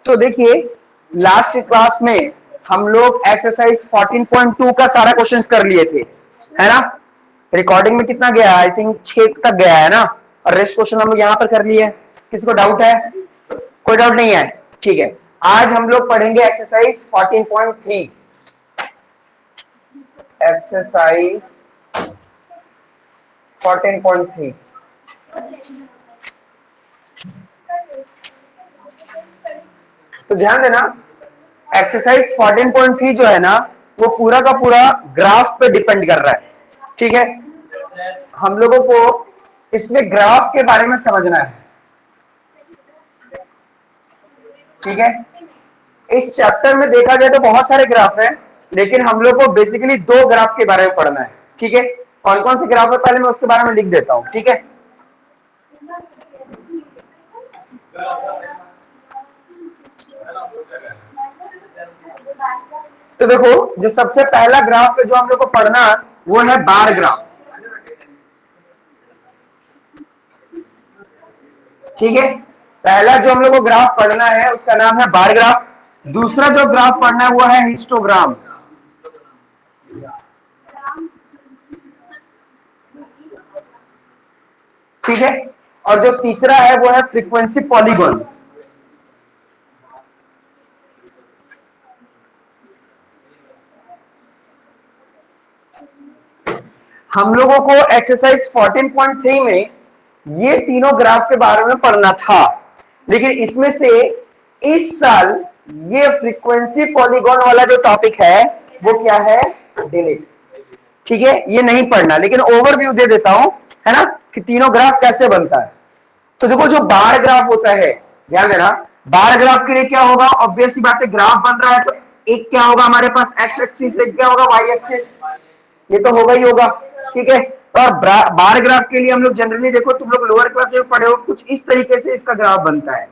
तो देखिए last class में हम लोग एक्सरसाइज 14.2 का सारा क्वेश्चंस कर लिए थे, है ना। रिकॉर्डिंग में कितना गया? आई थिंक 6 तक गया है ना, और रेस्ट क्वेश्चन हम लोग यहाँ पर कर लिए। किसी को डाउट है? कोई डाउट नहीं है, ठीक है। आज हम लोग पढ़ेंगे एक्सरसाइज 14.3। एक्सरसाइज 14.3। तो ध्यान देना, एक्सरसाइज 14.3 जो है ना, वो पूरा का पूरा ग्राफ पे डिपेंड कर रहा है, ठीक है। हम लोगों को इसमें ग्राफ के बारे में समझना है, ठीक है। इस चैप्टर में देखा जाए तो बहुत सारे ग्राफ हैं, लेकिन हम लोग को बेसिकली 2 ग्राफ के बारे में पढ़ना है, ठीक है। कौन कौन से ग्राफ है पहले मैं उसके बारे में लिख देता हूं, ठीक है। तो देखो, जो सबसे पहला ग्राफ है जो हम लोग को पढ़ना, वो है बार ग्राफ, ठीक है। पहला जो हम लोग को ग्राफ पढ़ना है उसका नाम है बार ग्राफ। दूसरा जो ग्राफ पढ़ना है वो है हिस्टोग्राम, ठीक है। और जो तीसरा है वो है फ्रीक्वेंसी पॉलीगॉन। हम लोगों को एक्सरसाइज 14.3 में ये तीनों ग्राफ के बारे में पढ़ना था, लेकिन इसमें से इस साल ये फ्रीक्वेंसी पॉलीगॉन वाला जो टॉपिक है वो क्या है? डिलीट, ठीक है। ये नहीं पढ़ना, लेकिन ओवरव्यू दे देता हूं, है ना, कि तीनों ग्राफ कैसे बनता है। तो देखो, जो बार ग्राफ होता है, ध्यान देना, बार ग्राफ के लिए क्या होगा? ऑब्वियस सी बात है, ग्राफ बन रहा है तो एक क्या होगा हमारे पास? एक्स एक्सिस, एक क्या होगा? Y axis. ये तो होगा ही होगा, ठीक है। और बार ग्राफ के लिए हम लोग जनरली, देखो तुम लोग लोअर क्लास में पढ़े हो, कुछ इस तरीके से इसका ग्राफ बनता है,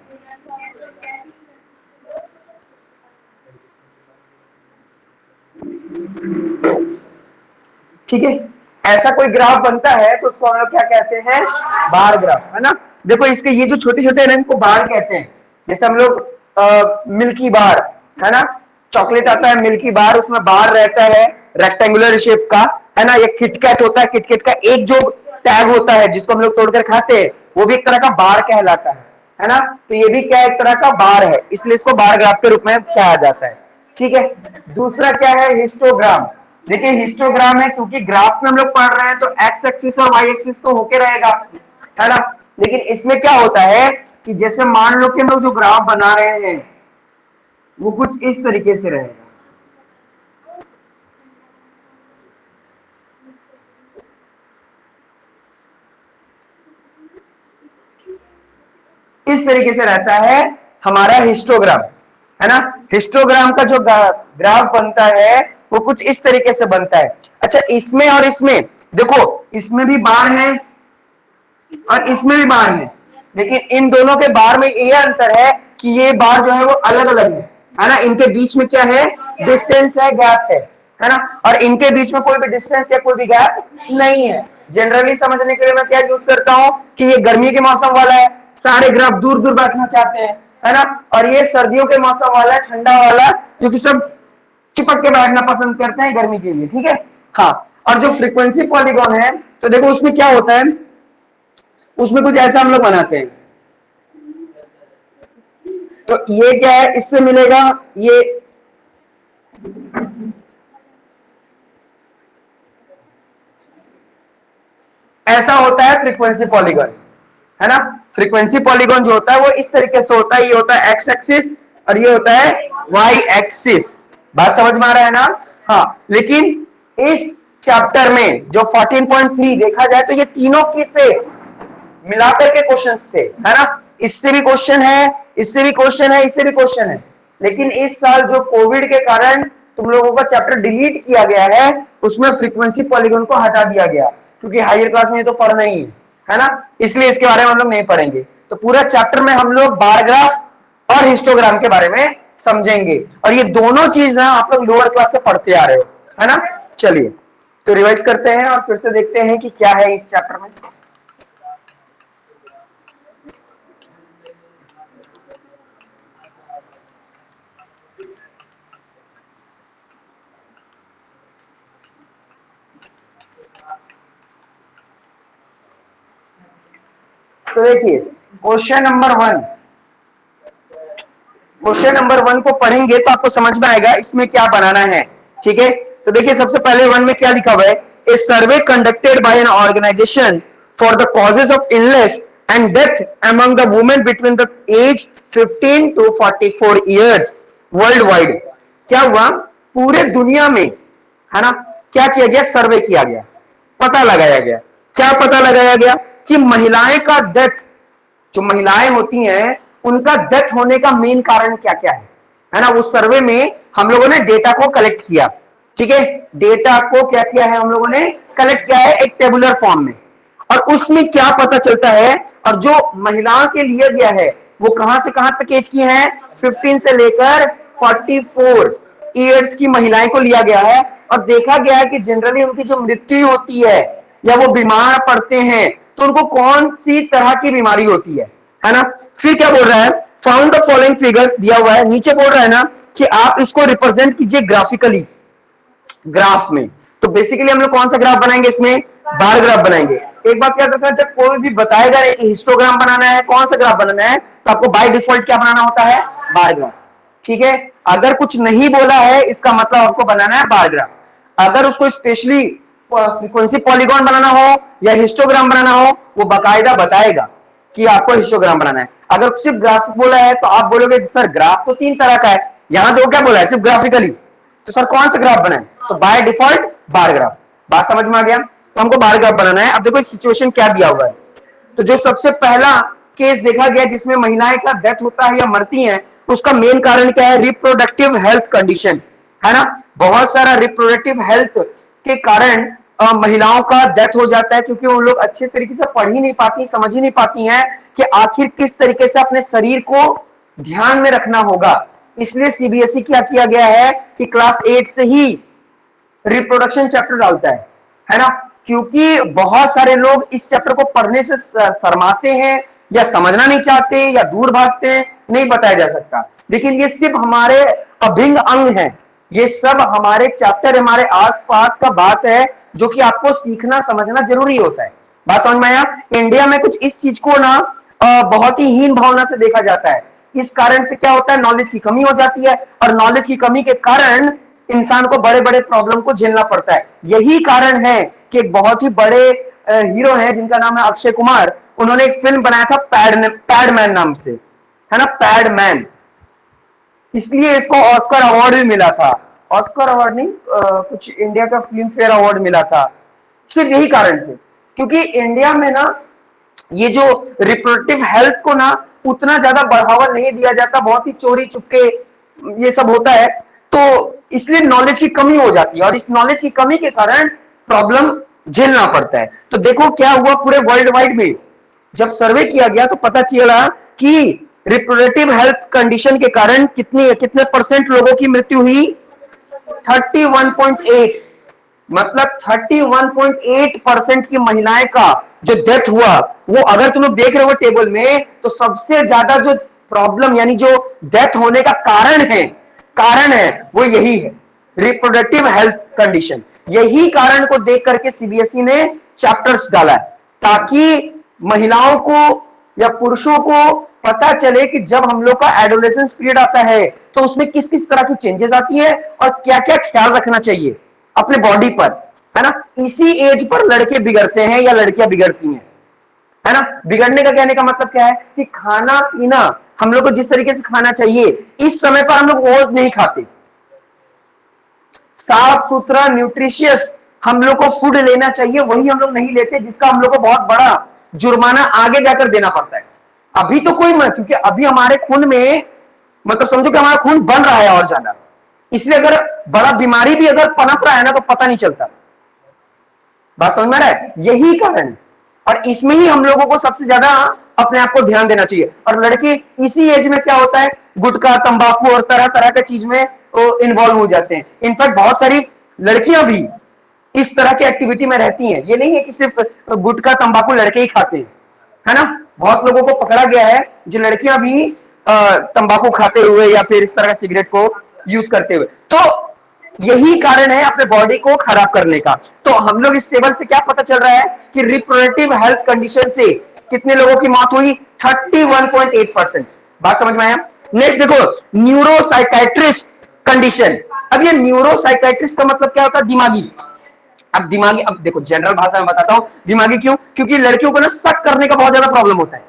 ठीक है। ऐसा कोई ग्राफ बनता है तो उसको हम लोग क्या कहते हैं? बार ग्राफ, है ना। देखो, इसके ये जो छोटे छोटे रंग को बार कहते हैं। जैसे हम लोग मिल्की बार, है ना, चॉकलेट आता है मिल्की बार, उसमें बार रहता है रेक्टेंगुलर शेप का, है ना। ये किटकैट होता है, किटकैट का एक जो टैग होता है जिसको हम लोग तोड़कर खाते हैं, वो भी एक तरह का बार कहलाता है ना। तो ये भी क्या, एक तरह का बार है, इसलिए इसको बार ग्राफ के रूप में कहा जाता है, ठीक है। दूसरा क्या है? हिस्टोग्राम। देखिए, हिस्टोग्राम है क्योंकि ग्राफ में हम लोग पढ़ रहे हैं तो एक्स एक्सिस और वाई एक्सिस तो होके रहेगा, है ना। लेकिन इसमें क्या होता है कि जैसे मान लो कि हम लोग जो ग्राफ बना रहे हैं वो कुछ इस तरीके से रहेगा, इस तरीके से रहता है हमारा हिस्टोग्राम, है ना। हिस्टोग्राम का जो ग्राफ बनता है वो कुछ इस तरीके से बनता है। अच्छा, इसमें और इसमें देखो, इसमें भी बार है और इसमें भी बार है, लेकिन इन दोनों के बार में ये अंतर है कि ये बार जो है वो अलग अलग है ना। इनके बीच में क्या है? डिस्टेंस है, गैप है ना। और इनके बीच में कोई भी डिस्टेंस या कोई भी गैप नहीं है। जनरली समझने के लिए मैं क्या यूज करता हूं कि ये गर्मी के मौसम वाला है, सारे ग्राफ दूर दूर बैठना चाहते हैं, है ना। और ये सर्दियों के मौसम वाला है, ठंडा वाला, क्योंकि सब चिपक के बैठना पसंद करते हैं गर्मी के लिए, ठीक है। हाँ, और जो फ्रीक्वेंसी पॉलीगॉन है, तो देखो उसमें क्या होता है, उसमें कुछ ऐसा हम लोग बनाते हैं। तो ये क्या है? इससे मिलेगा ये, ऐसा होता है फ्रीक्वेंसी पॉलीगॉन, है ना। फ्रीक्वेंसी पॉलीगॉन जो होता है वो इस तरीके से होता है, ये होता है एक्स एक्सिस और ये होता है वाई एक्सिस। बात समझ में आ रहा है ना? हाँ, लेकिन इस चैप्टर में जो 14.3 देखा जाए तो ये तीनों की से मिलाकर के क्वेश्चंस थे, है ना। इससे भी क्वेश्चन है, इससे भी क्वेश्चन है, इससे भी क्वेश्चन है। लेकिन इस साल जो कोविड के कारण तुम लोगों का चैप्टर डिलीट किया गया है, उसमें फ्रीक्वेंसी पॉलीगॉन को हटा दिया गया, क्योंकि हायर क्लास में ये तो पढ़ना ही है ना। इसलिए इसके बारे में हम लोग नहीं पढ़ेंगे। तो पूरा चैप्टर में हम लोग बार ग्राफ और हिस्टोग्राम के बारे में समझेंगे, और ये दोनों चीज ना आप लोग लोअर क्लास से पढ़ते आ रहे हो, है ना। चलिए, तो रिवाइज करते हैं और फिर से देखते हैं कि क्या है इस चैप्टर में। तो देखिए क्वेश्चन नंबर 1 को पढ़ेंगे तो आपको समझ में आएगा इसमें क्या बनाना है। ठीक है, तो देखिए सबसे पहले 1 में क्या लिखा हुआ है, a survey conducted by an organization for the causes of illness and death among the women between the age 15 to 44 years world wide. क्या हुआ, पूरे दुनिया में, है ना, क्या किया गया, सर्वे किया गया, पता लगाया गया। क्या पता लगाया गया कि महिलाएं का डेथ, जो महिलाएं होती हैं उनका डेथ होने का मेन कारण क्या क्या है ना। उस सर्वे में हम लोगों ने डेटा को कलेक्ट किया। ठीक है, डेटा को क्या किया है, हम लोगों ने कलेक्ट किया है एक टेबुलर फॉर्म में, और उसमें क्या पता चलता है, और जो महिलाओं के लिए गया है वो कहां से कहां तक एज की है, 15 से लेकर 44 ईयर्स की महिलाएं को लिया गया है। और देखा गया है कि जनरली उनकी जो मृत्यु होती है या वो बीमार पड़ते हैं तो उनको कौन सी तरह की बीमारी होती है ना। फिर क्या बोल रहा है, फाउंड द फॉलोइंग फिगर्स दिया हुआ है, नीचे बोल रहा है ना कि आप इसको रिप्रेजेंट कीजिए ग्राफिकली, ग्राफ में। तो बेसिकली हम लोग कौन सा ग्राफ बनाएंगे, इसमें बार ग्राफ बनाएंगे। एक बात क्या करते हैं, जब कोई भी बताएगा कि हिस्टोग्राम बनाना है, कौन सा ग्राफ बनाना है, तो आपको बाय डिफॉल्ट क्या बनाना होता है, बार ग्राफ। ठीक है, अगर कुछ नहीं बोला है इसका मतलब आपको बनाना है बार ग्राफ। अगर उसको स्पेशली फ्रीक्वेंसी पॉलीगॉन बनाना हो या हिस्टोग्राम बनाना हो, वो बाकायदा बताएगा कि आपको हिस्टोग्राम बनाना है। अगर सिर्फ ग्राफ बोला है तो आप बोलोगे सर ग्राफ तो 3 तरह का है, यहां देखो क्या बोला है, सिर्फ ग्राफिकली, तो सर कौन सा ग्राफ बनाए, तो बाय डिफॉल्ट बार ग्राफ। बात समझ में आ गया, तो हमको बार ग्राफ बनाना है। अब देखो सिचुएशन क्या दिया हुआ है, तो जो सबसे पहला केस देखा गया जिसमें महिलाएं का डेथ होता है या मरती हैं, उसका मेन कारण क्या है, रिप्रोडक्टिव हेल्थ कंडीशन, है ना। बहुत सारा रिप्रोडक्टिव हेल्थ के कारण महिलाओं का डेथ हो जाता है, क्योंकि उन लोग अच्छे तरीके से पढ़ ही नहीं पाती, समझ ही नहीं पाती हैं कि आखिर किस तरीके से अपने शरीर को ध्यान में रखना होगा। इसलिए सीबीएसई क्या किया गया है कि क्लास 8 से ही रिप्रोडक्शन चैप्टर डालता है ना, क्योंकि बहुत सारे लोग इस चैप्टर को पढ़ने से शर्माते हैं या समझना नहीं चाहते या दूर भागते हैं, नहीं बताया जा सकता। लेकिन ये सिर्फ हमारे अभिन्न अंग हैं, ये सब हमारे चैप्टर, हमारे आसपास का बात है जो कि आपको सीखना समझना जरूरी होता है। बात समझ में आया। इंडिया में कुछ इस चीज को ना बहुत ही हीन भावना से देखा जाता है। इस कारण से क्या होता है, नॉलेज की कमी हो जाती है, और नॉलेज की कमी के कारण इंसान को बड़े बड़े प्रॉब्लम को झेलना पड़ता है। यही कारण है कि एक बहुत ही बड़े हीरो हैं जिनका नाम है अक्षय कुमार, उन्होंने एक फिल्म बनाया था पैडमैन नाम से, है ना, पैडमैन। इसलिए इसको ऑस्कर अवार्ड भी मिला था, ऑस्कर अवार्ड नहीं, कुछ इंडिया का फिल्म फेयर अवार्ड मिला था, सिर्फ यही कारण से, क्योंकि इंडिया में ना ये जो रिप्रोडक्टिव हेल्थ को ना उतना ज्यादा बढ़ावा नहीं दिया जाता, बहुत ही चोरी चुपके ये सब होता है, तो इसलिए नॉलेज की कमी हो जाती है, और इस नॉलेज की कमी के कारण प्रॉब्लम झेलना पड़ता है। तो देखो क्या हुआ, पूरे वर्ल्ड वाइड में जब सर्वे किया गया तो पता चला कि रिप्रोडक्टिव हेल्थ कंडीशन के कारण कितने परसेंट लोगों की मृत्यु हुई, 31.8, मतलब 31.8% की महिलाएं का जो डेथ हुआ, वो अगर तुम लोग देख रहे हो टेबल में, तो सबसे ज्यादा जो प्रॉब्लम यानी जो डेथ होने का कारण है वो यही है, रिप्रोडक्टिव हेल्थ कंडीशन। यही कारण को देख करके सीबीएसई ने चैप्टर्स डाला है, ताकि महिलाओं को या पुरुषों को पता चले कि जब हम लोग का एडोलेसेंस पीरियड आता है तो उसमें किस किस तरह की चेंजेस आती है और क्या क्या ख्याल रखना चाहिए अपने बॉडी पर, है ना। इसी एज पर लड़के बिगड़ते हैं या लड़कियां बिगड़ती हैं, है ना। बिगड़ने का कहने का मतलब क्या है कि खाना पीना हम लोग को जिस तरीके से खाना चाहिए, इस समय पर हम लोग वो नहीं खाते। साफ सुथरा न्यूट्रिशियस हम लोग को फूड लेना चाहिए, वही हम लोग नहीं लेते, जिसका हम लोग को बहुत बड़ा जुर्माना आगे जाकर देना पड़ता है। अभी तो कोई मत, क्योंकि अभी हमारे खून में, मतलब समझो कि हमारा खून बन रहा है और ज्यादा, इसलिए अगर बड़ा बीमारी भी अगर पनप रहा है ना तो पता नहीं चलता। बात समझ में आ रहा है, यही कारण है, और इसमें ही हम लोगों को सबसे ज्यादा अपने आप को ध्यान देना चाहिए। और लड़के इसी एज में क्या होता है, गुटखा तंबाकू और तरह तरह के चीज में इन्वॉल्व हो जाते हैं। इनफैक्ट बहुत सारी लड़कियां भी इस तरह की एक्टिविटी में रहती हैं। ये नहीं है कि सिर्फ गुटखा तंबाकू लड़के ही खाते हैं, है ना। बहुत लोगों को पकड़ा गया है जो लड़कियां भी तंबाकू खाते हुए या फिर इस तरह का सिगरेट को यूज करते हुए। तो यही कारण है अपने बॉडी को खराब करने का। तो हम लोग इस टेबल से क्या पता चल रहा है कि रिप्रोडक्टिव हेल्थ कंडीशन से कितने लोगों की मौत हुई? 31.8%। बात समझ में आया? नेक्स्ट देखो, न्यूरोसाइकाइट्रिस्ट कंडीशन। अब ये न्यूरोसाइकाइट्रिस्ट का मतलब क्या होता है? दिमागी। अब दिमागी, अब देखो जनरल भाषा में बताता हूं दिमागी क्यों, क्योंकि लड़कियों को ना शक करने का बहुत ज्यादा प्रॉब्लम होता है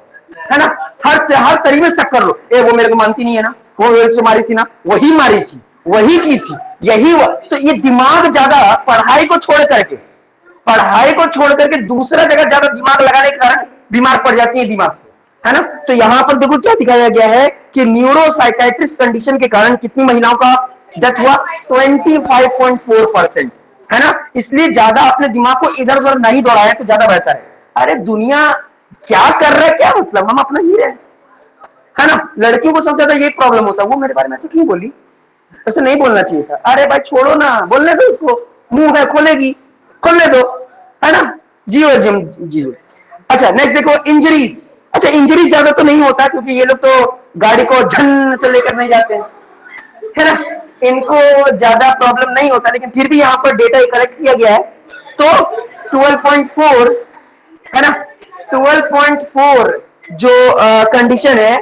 ना। हर तरीके से शक कर लो, ए वो मेरे को मानती नहीं है ना, वो मेरे से मारी थी ना, वही मारी थी, वही की थी, यही हुआ। तो ये दिमाग ज्यादा पढ़ाई को छोड़ करके दूसरा जगह ज्यादा दिमाग लगाने के कारण बीमार पड़ जाती है दिमाग से, है ना। तो यहां पर देखो क्या दिखाया गया है कि न्यूरोसाइकाइट्रिस्ट कंडीशन के कारण कितनी महिलाओं का डेथ हुआ? 25.4%, है ना। इसलिए ज्यादा अपने दिमाग को इधर उधर नहीं दौड़ाए तो ज्यादा बेहतर है। अरे दुनिया क्या कर रहा है, क्या मतलब, हम अपना जी रहे हैं, है ना। लड़कियों को सबसे ज्यादा ये प्रॉब्लम होता है, वो मेरे बारे में ऐसे क्यों बोली, ऐसे नहीं बोलना चाहिए था। अरे भाई छोड़ो ना, बोलने दो उसको, मुंह है खोलेगी, खोलने दो, है ना। जियो जिम जियो। अच्छा नेक्स्ट देखो, इंजरीज। अच्छा इंजरीज ज्यादा तो नहीं होता क्योंकि ये लोग तो गाड़ी को झन से लेकर नहीं जाते हैं, है ना, इनको ज्यादा प्रॉब्लम नहीं होता। लेकिन फिर भी यहाँ पर डेटा कलेक्ट किया गया है तो 12.4, है ना, 12.4 जो कंडीशन है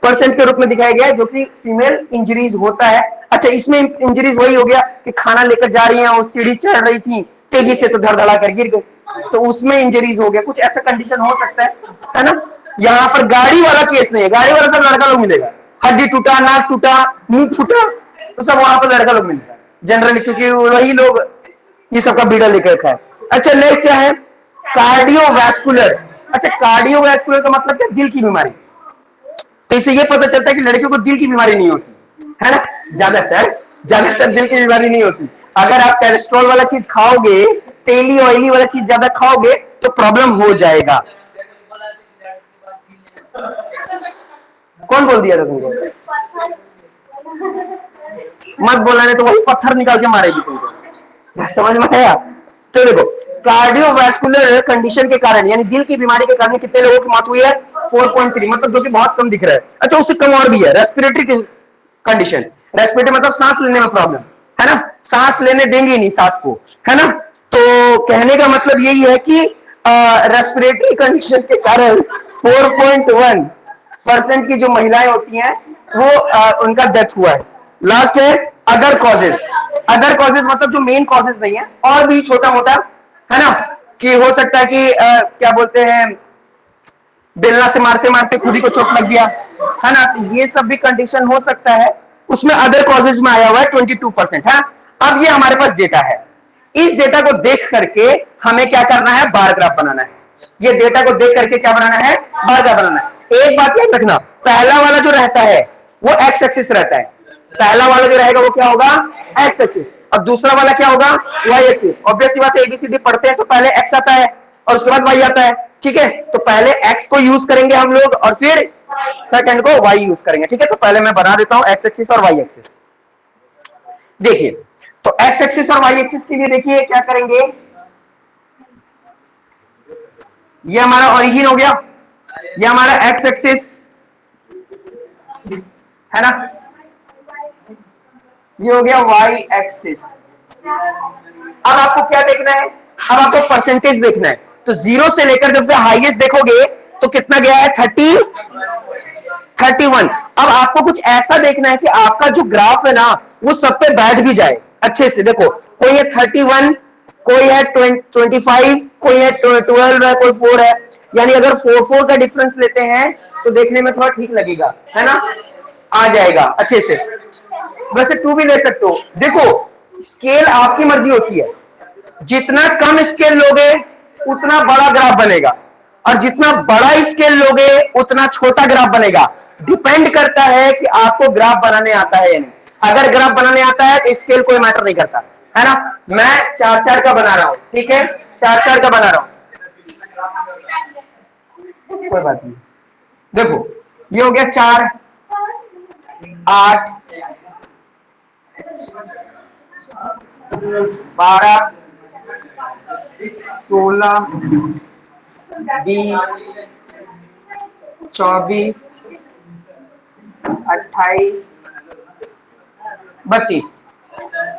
परसेंट के रूप में दिखाया गया है जो कि फीमेल इंजरीज होता है। अच्छा इसमें इंजरीज वही हो गया कि खाना लेकर जा रही हैं और सीढ़ी चढ़ रही थी तेजी से तो धड़धड़ा कर गिर गई, तो उसमें इंजरीज हो गया, कुछ ऐसा कंडीशन हो सकता है ना। यहाँ पर गाड़ी वाला केस नहीं है, गाड़ी वाला सब लड़का लोग मिलेगा, हड्डी टूटा, नाक टूटा, मुंह फूटा, तो सब वहां पर लड़का लोग मिलेगा जनरली, क्योंकि वही लोग ये सबका बीड़ा लेकर रखा है। अच्छा नेक्स्ट क्या है? कार्डियोवैस्कुलर। अच्छा कार्डियोवैस्कुलर का मतलब क्या? दिल की बीमारी। तो इससे ये पता चलता है कि लड़कियों को दिल की बीमारी नहीं होती, है ना। ज्यादातर दिल की बीमारी नहीं होती। अगर आप कोलेस्ट्रॉल वाला चीज खाओगे, तेली ऑयली वाला चीज ज्यादा खाओगे तो प्रॉब्लम हो जाएगा। कौन बोल दिया था तुमको? मत बोलना, नहीं तो वही पत्थर निकाल के मारेगी तुमको, समझ में आया? तो देखो कार्डियोवैस्कुलर कंडीशन के कारण यानी दिल की बीमारी के कारण कितने लोगों की मौत हुई है? 4.3, मतलब जो कि बहुत कम दिख रहा है। अच्छा उससे कम और भी है, रेस्पिरेटरी कंडीशन। रेस्पिरेटरी मतलब सांस लेने में प्रॉब्लम, है ना, सांस लेने देंगे नहीं सांस को, है ना। तो कहने का मतलब यही है कि रेस्पिरेटरी कंडीशन के कारण 4.1% की जो महिलाएं होती हैं वो उनका डेथ हुआ है। लास्ट है अदर कॉजेज। अदर कॉजेज मतलब जो मेन कॉजेज नहीं है, और भी छोटा मोटा, है ना, कि हो सकता है कि क्या बोलते हैं, बेलना से मारते मारते खुद ही को चोट लग गया, है ना, तो ये सब भी कंडीशन हो सकता है। उसमें अदर कॉजेज में आया हुआ है 22%, है। अब ये हमारे पास डेटा है, इस डेटा को देख करके हमें क्या करना है? बार ग्राफ बनाना है। ये डेटा को देख करके क्या बनाना है? बार ग्राफ बनाना है। एक बात याद रखना, पहला वाला जो रहता है वो एक्स एक्सिस रहता है, पहला वाला जो रहेगा वो क्या होगा? एक्स एक्सिस, और दूसरा वाला क्या होगा? Y axis. ऑब्वियस सी बात है, एबीसीडी पढ़ते हैं तो पहले एक्स आता है और उसके बाद वाई आता है, ठीक है। तो पहले एक्स को यूज करेंगे हम लोग और फिर सेकंड को वाई यूज करेंगे, ठीक है। तो पहले मैं बना देता हूं एक्स एक्सिस और वाई एक्सिस। देखिए तो एक्स एक्सिस और वाई एक्सिस के लिए देखिए क्या करेंगे, ये हमारा ओरिजिन हो गया, ये हमारा एक्स एक्सिस, है ना, ये हो गया वाई एक्सिस। अब आपको क्या देखना है? अब आपको परसेंटेज देखना है। तो जीरो से लेकर जब से हाईएस्ट देखोगे तो कितना गया है? 31। अब आपको कुछ ऐसा देखना है कि आपका जो ग्राफ है ना वो सब पे बैठ भी जाए अच्छे से। देखो कोई है 31, कोई है 25, कोई है 12 है, कोई 4 है, यानी अगर 4 का डिफरेंस लेते हैं तो देखने में थोड़ा ठीक लगेगा, है ना, आ जाएगा अच्छे से। वैसे 2 भी ले सकते हो। देखो स्केल आपकी मर्जी होती है, जितना कम स्केल लोगे उतना बड़ा ग्राफ बनेगा, और जितना बड़ा स्केल लोगे उतना छोटा ग्राफ बनेगा। डिपेंड करता है कि आपको ग्राफ बनाने आता है या नहीं। अगर ग्राफ बनाने आता है तो स्केल कोई मैटर नहीं करता, है ना। मैं 4-4 का बना रहा हूं, ठीक है, 4-4 का बना रहा हूं, कोई बात नहीं। देखो ये हो गया 4, 8, 12, 16, 20, 24, 28, 32।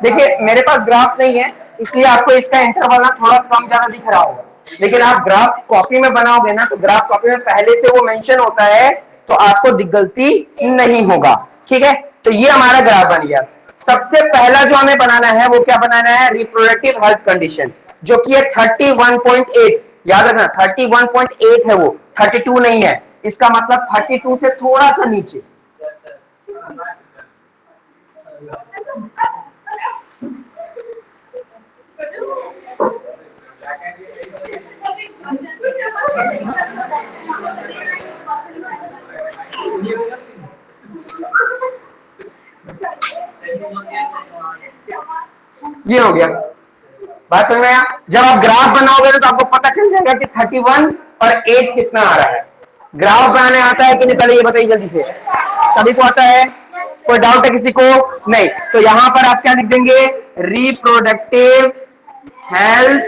देखिए मेरे पास ग्राफ नहीं है इसलिए आपको इसका इंटरवल ना थोड़ा कम ज्यादा दिख रहा होगा, लेकिन आप ग्राफ कॉपी में बनाओगे ना, तो ग्राफ कॉपी में पहले से वो मेंशन होता है, तो आपको गलती नहीं होगा। ठीक है, तो ये हमारा ग्राफ बन गया। सबसे पहला जो हमें बनाना है वो क्या बनाना है, रिप्रोडक्टिव हेल्थ कंडीशन, जो कि है 31.8। याद रखना 31.8 है, वो 32 नहीं है। इसका मतलब 32 से थोड़ा सा नीचे। ये हो गया, बात समझ में आया। जब आप ग्राफ बनाओगे तो आपको पता चल जाएगा कि 31 और 8 कितना आ रहा है। ग्राफ बनाने आता है कि नहीं, पहले ये बताइए जल्दी से। सभी को आता है? कोई डाउट है किसी को? नहीं। तो यहां पर आप क्या लिख देंगे, रिप्रोडक्टिव हेल्थ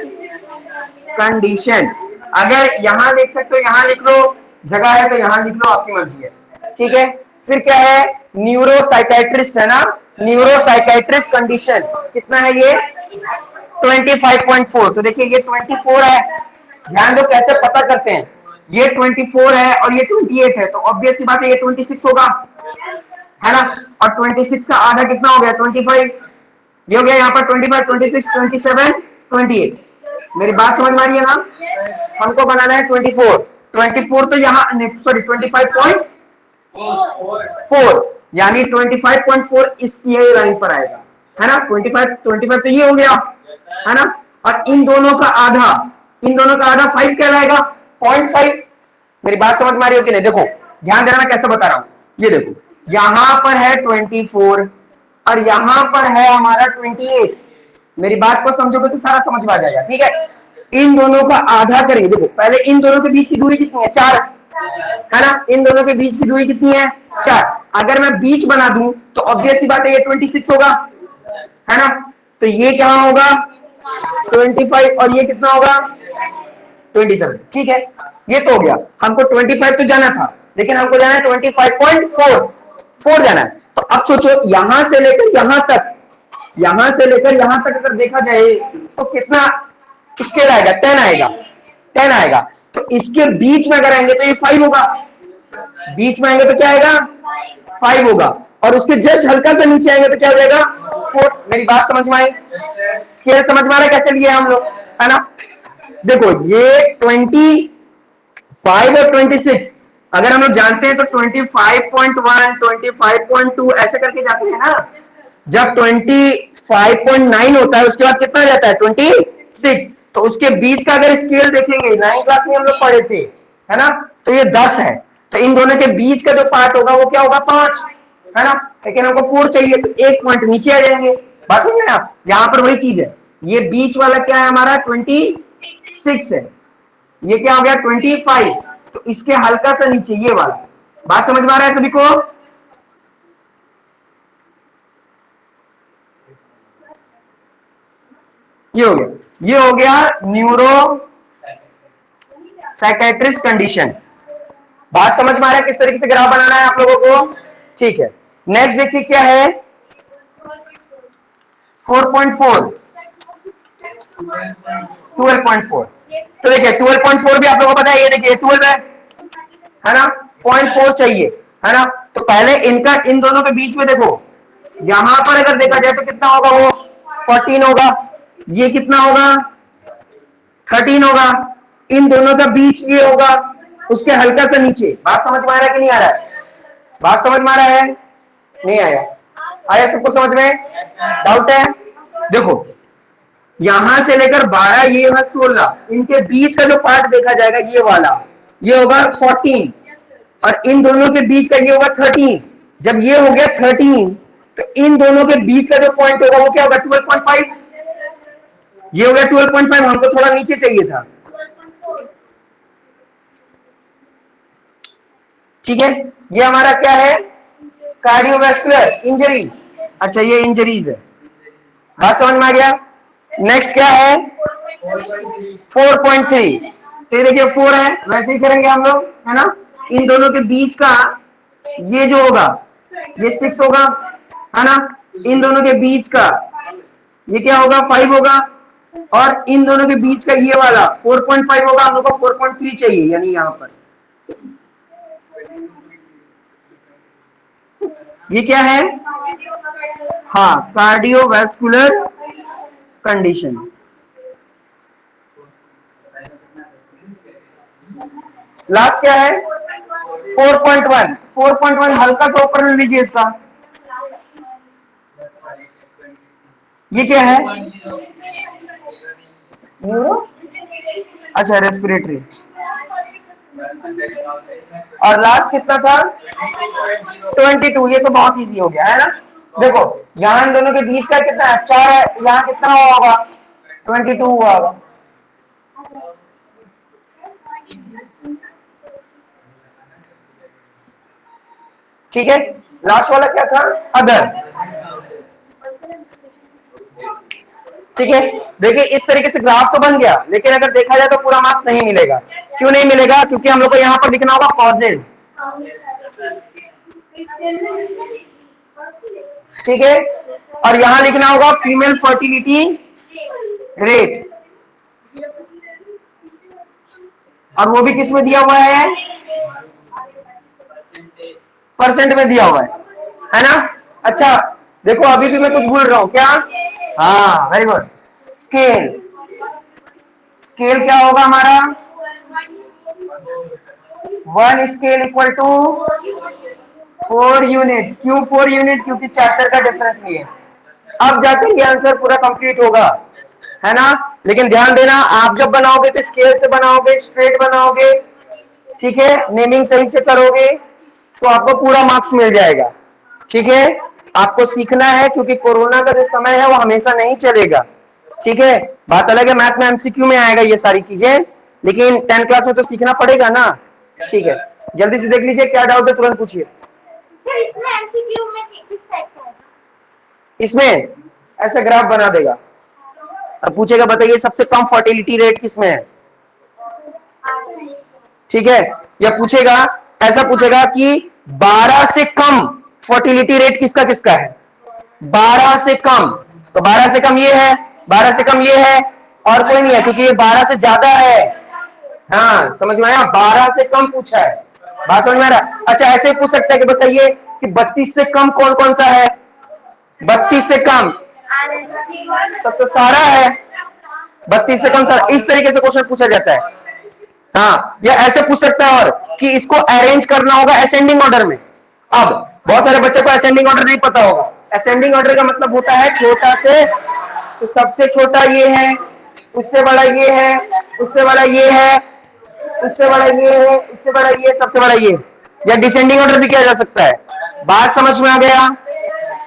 कंडीशन। अगर यहां लिख सकते हो यहां लिख लो, जगह है तो यहां लिख लो, आपकी मर्जी है। ठीक है, फिर क्या है, न्यूरोसाइकेट्रिस्ट है ना, न्यूरोसाइकेट्रिस्ट कंडीशन कितना है ये, 25.4। तो देखिए ये 24 है, ध्यान दो कैसे पता करते हैं। ये 24 है और ये 28 है, तो ऑब्वियस सी बात है ये 26 होगा, है ना। और 26 का आधा कितना हो गया, 25। ये हो गया यहाँ पर 25, 26, 27, 28। मेरी बात समझ में आ रही है ना। हमको बनाना है 24। 24 तो यहाँ सॉरी 25.4, यानी 25.4 इस ये लाइन पर आएगा, है ना। 25 तो ये हो गया, है ना। और इन दोनों का आधा, इन दोनों का आधा 5 कहलाएगा, 0.5। मेरी बात समझ में आ रही हो कि नहीं? देखो ध्यान देना, मैं कैसे बता रहा हूं। ये देखो यहां पर है 24 और यहां पर है हमारा 28। मेरी बात को समझोगे तो सारा समझ में आ जाएगा। ठीक है, इन दोनों का आधा करेंगे। देखो पहले इन दोनों के बीच की दूरी कितनी है, 4, है ना। इन दोनों के बीच की दूरी कितनी है, 4। अगर मैं बीच बना दूं तो ऑब्वियस सी बात है ये 26 होगा, है ना। तो ये क्या होगा, 25 और ये कितना होगा, 27। ठीक है, ये तो हो गया। हमको 25 तो जाना था, लेकिन हमको जाना है 25.4 जाना है। तो अब सोचो यहां से लेकर यहां तक, यहां से लेकर यहां तक अगर देखा जाए तो कितना स्केल आएगा, 10 आएगा, 10 आएगा। तो इसके बीच में अगर आएंगे तो ये 5 होगा, बीच में आएंगे तो क्या आएगा, 5 होगा। और उसके जस्ट हल्का सा नीचे आएंगे तो क्या हो जाएगा, 4। मेरी बात समझ में आई, स्केल समझ में आ रहा है कैसे लिए हम लोग, है ना। देखो ये 25 और 26 अगर हम लोग जानते हैं तो 25.1, 25.2 ऐसे करके जाते हैं ना। जब 25.9 होता है उसके बाद कितना जाता है, 26। तो उसके बीच का अगर स्केल देखेंगे, 9 क्लास में हम लोग पढ़े थे, है ना। तो ये 10 है, तो इन दोनों के बीच का जो पार्ट होगा वो क्या होगा, 5, है ना। लेकिन हमको 4 चाहिए, तो एक पॉइंट नीचे आ जाएंगे। बात समझ में आप, यहाँ पर वही चीज है। ये बीच वाला क्या है हमारा, 26 है। ये क्या हो गया, 25। तो इसके हल्का सा नीचे ये वाला। बात समझ में आ रहा है सभी को? ये हो गया, ये हो गया न्यूरो साइकेट्रिस्ट कंडीशन। बात समझ में आ रहा है किस तरीके से ग्राफ बनाना है आप लोगों को? ठीक है, नेक्स्ट देखिए क्या है, 4.4, 12.4। तो देखिए 12.4 भी आप लोगों को पता है, ये देखिए 12 है ना, 0.4 चाहिए, है ना। तो पहले इनका, इन दोनों के बीच में देखो, यहां पर अगर देखा जाए तो कितना होगा, वो 14 होगा, ये कितना होगा, 13 होगा। इन दोनों का बीच ये होगा, उसके हल्का सा नीचे। बात समझ में आ रहा है कि नहीं आ रहा है? बात समझ में आ रहा है, नहीं आया? आया सबको समझ में? डाउट है? देखो यहां से लेकर 12 ये है 16, इनके बीच का जो पार्ट देखा जाएगा ये वाला, ये होगा 14, और इन दोनों के बीच का ये होगा 13। जब ये हो गया 13, तो इन दोनों के बीच का जो पॉइंट होगा वो क्या होगा, 12.5। ये हो गया 12.5, हमको थोड़ा नीचे चाहिए था। ठीक है, ये हमारा क्या है, कार्डियोवैस्कुलर इंजरी। अच्छा ये इंजरीज है, बात समझ में आ गया। नेक्स्ट क्या है, 4.3। तो देखिए 4 है, वैसे ही करेंगे हम लोग, है ना। इन दोनों के बीच का ये जो होगा ये 6 होगा, है ना। इन दोनों के बीच का ये क्या होगा, 5 होगा। और इन दोनों के बीच का ये वाला 4.5 होगा, हम लोग को 4.3 चाहिए, यानी यहाँ पर ये क्या है? हाँ, कार्डियोवैस्कुलर कंडीशन। लास्ट क्या है? 4.1। 4.1 हल्का सा ऊपर ले लीजिए इसका। ये क्या है? न्यूरो, अच्छा रेस्पिरेटरी। और लास्ट कितना था? 22। ये तो बहुत इजी हो गया है ना। देखो यहाँ इन दोनों के बीच का कितना है? 4 है, यहाँ कितना हुआ होगा? 22 हुआ होगा। ठीक है, लास्ट वाला क्या था? अदर। ठीक है, देखिए इस तरीके से ग्राफ तो बन गया, लेकिन अगर देखा जाए तो पूरा मार्क्स नहीं मिलेगा। क्यों नहीं मिलेगा? क्योंकि हम लोग को यहाँ पर लिखना होगा कॉजेज। ठीक है, और यहां लिखना होगा फीमेल फर्टिलिटी रेट, और वो भी किस में दिया हुआ है? परसेंट में दिया हुआ है ना। अच्छा देखो, अभी भी मैं कुछ भूल रहा हूं क्या? हाँ वेरी गुड। स्केल, स्केल क्या होगा हमारा? 1 स्केल इक्वल टू 4 यूनिट। क्यों 4 यूनिट? क्योंकि 4 का डिफरेंस नहीं है। अब जाकर ये आंसर पूरा कंप्लीट होगा, है ना। लेकिन ध्यान देना, आप जब बनाओगे तो स्केल से बनाओगे, स्ट्रेट बनाओगे, ठीक है, नेमिंग सही से करोगे तो आपको पूरा मार्क्स मिल जाएगा। ठीक है, आपको सीखना है, क्योंकि कोरोना का जो समय है वो हमेशा नहीं चलेगा। ठीक है, बात अलग है मैथ में एमसीक्यू में आएगा ये सारी चीजें, लेकिन 10th क्लास में तो सीखना पड़ेगा ना। ठीक है, जल्दी से देख लीजिए, क्या डाउट है तुरंत पूछिए। इसमें ऐसे ग्राफ बना देगा, अब पूछेगा बताइए सबसे कम फर्टिलिटी रेट किसमें है। ठीक है, या पूछेगा, ऐसा पूछेगा कि 12 से कम फर्टिलिटी रेट किसका किसका है। 12 से कम, तो 12 से कम ये है, 12 से कम ये है, और कोई नहीं है, क्योंकि ये 12 से ज्यादा है। हाँ समझ में आया, 12 से कम पूछा है, बात समझ में आ रहा। अच्छा ऐसे ही पूछ सकता है कि बताइए कि 32 से कम कौन कौन सा है। 32 से कम तब तो सारा है, 32 से कम सारा, इस तरीके से क्वेश्चन पूछा जाता है। हाँ, या ऐसे पूछ सकता है और कि इसको अरेंज करना होगा असेंडिंग ऑर्डर में। अब बहुत सारे बच्चों को असेंडिंग ऑर्डर नहीं पता होगा। असेंडिंग ऑर्डर का मतलब होता है छोटा से, तो सबसे छोटा ये है, उससे बड़ा ये है, उससे बड़ा ये है, उससे बड़ा ये है, उससे बड़ा ये, सबसे बड़ा ये। या डिसेंडिंग ऑर्डर भी किया जा सकता है। बात समझ में आ गया?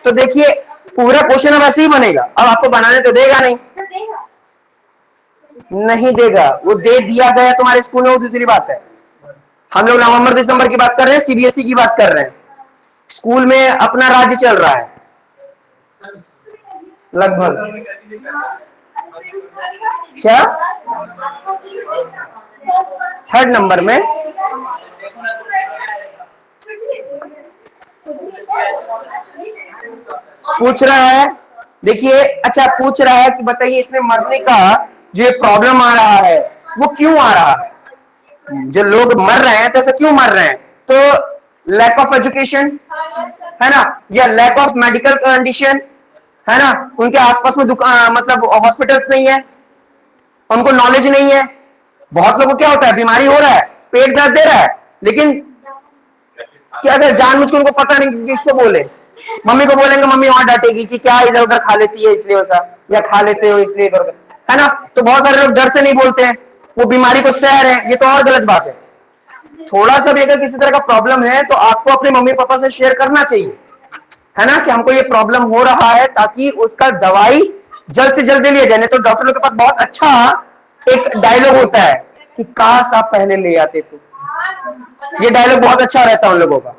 तो देखिए पूरा क्वेश्चन अब ऐसे ही बनेगा। अब आपको बनाने तो देगा नहीं, नहीं देगा, वो दे दिया गया तुम्हारे स्कूल में वो दूसरी बात है। हम लोग नवंबर दिसंबर की बात कर रहे हैं, सीबीएसई की बात कर रहे हैं। स्कूल में अपना राज्य चल रहा है लगभग। क्या 3rd नंबर में? पूछ रहा है, देखिए अच्छा पूछ रहा है कि बताइए इसमें मरने का जो प्रॉब्लम आ रहा है वो क्यों आ रहा है। जो लोग मर रहे हैं तो ऐसा क्यों मर रहे हैं? तो लैक ऑफ एजुकेशन है ना, या लैक ऑफ मेडिकल कंडीशन है ना, उनके आसपास में मतलब हॉस्पिटल्स नहीं है, उनको नॉलेज नहीं है। बहुत लोगों को क्या होता है, बीमारी हो रहा है, पेट दर्द दे रहा है, लेकिन क्या अगर जानबूझ के उनको पता नहीं कि किसको बोले, मम्मी को बोलेंगे, मम्मी और डांटेगी कि क्या इधर उधर खा लेती है इसलिए वैसा, या खा लेते हो इसलिए इधर उधर, है ना। तो बहुत सारे लोग डर से नहीं बोलते हैं, वो बीमारी को सह रहे हैं, ये तो और गलत बात है। थोड़ा सा भी अगर किसी तरह का प्रॉब्लम है तो आपको अपने मम्मी पापा से शेयर करना चाहिए, है ना, कि हमको ये प्रॉब्लम हो रहा है, ताकि उसका दवाई जल्द से जल्द लिया जाए। नहीं तो डॉक्टरों के पास बहुत अच्छा एक डायलॉग होता है कि काश आप पहले ले आते, तो ये डायलॉग बहुत अच्छा रहता है उन लोगों का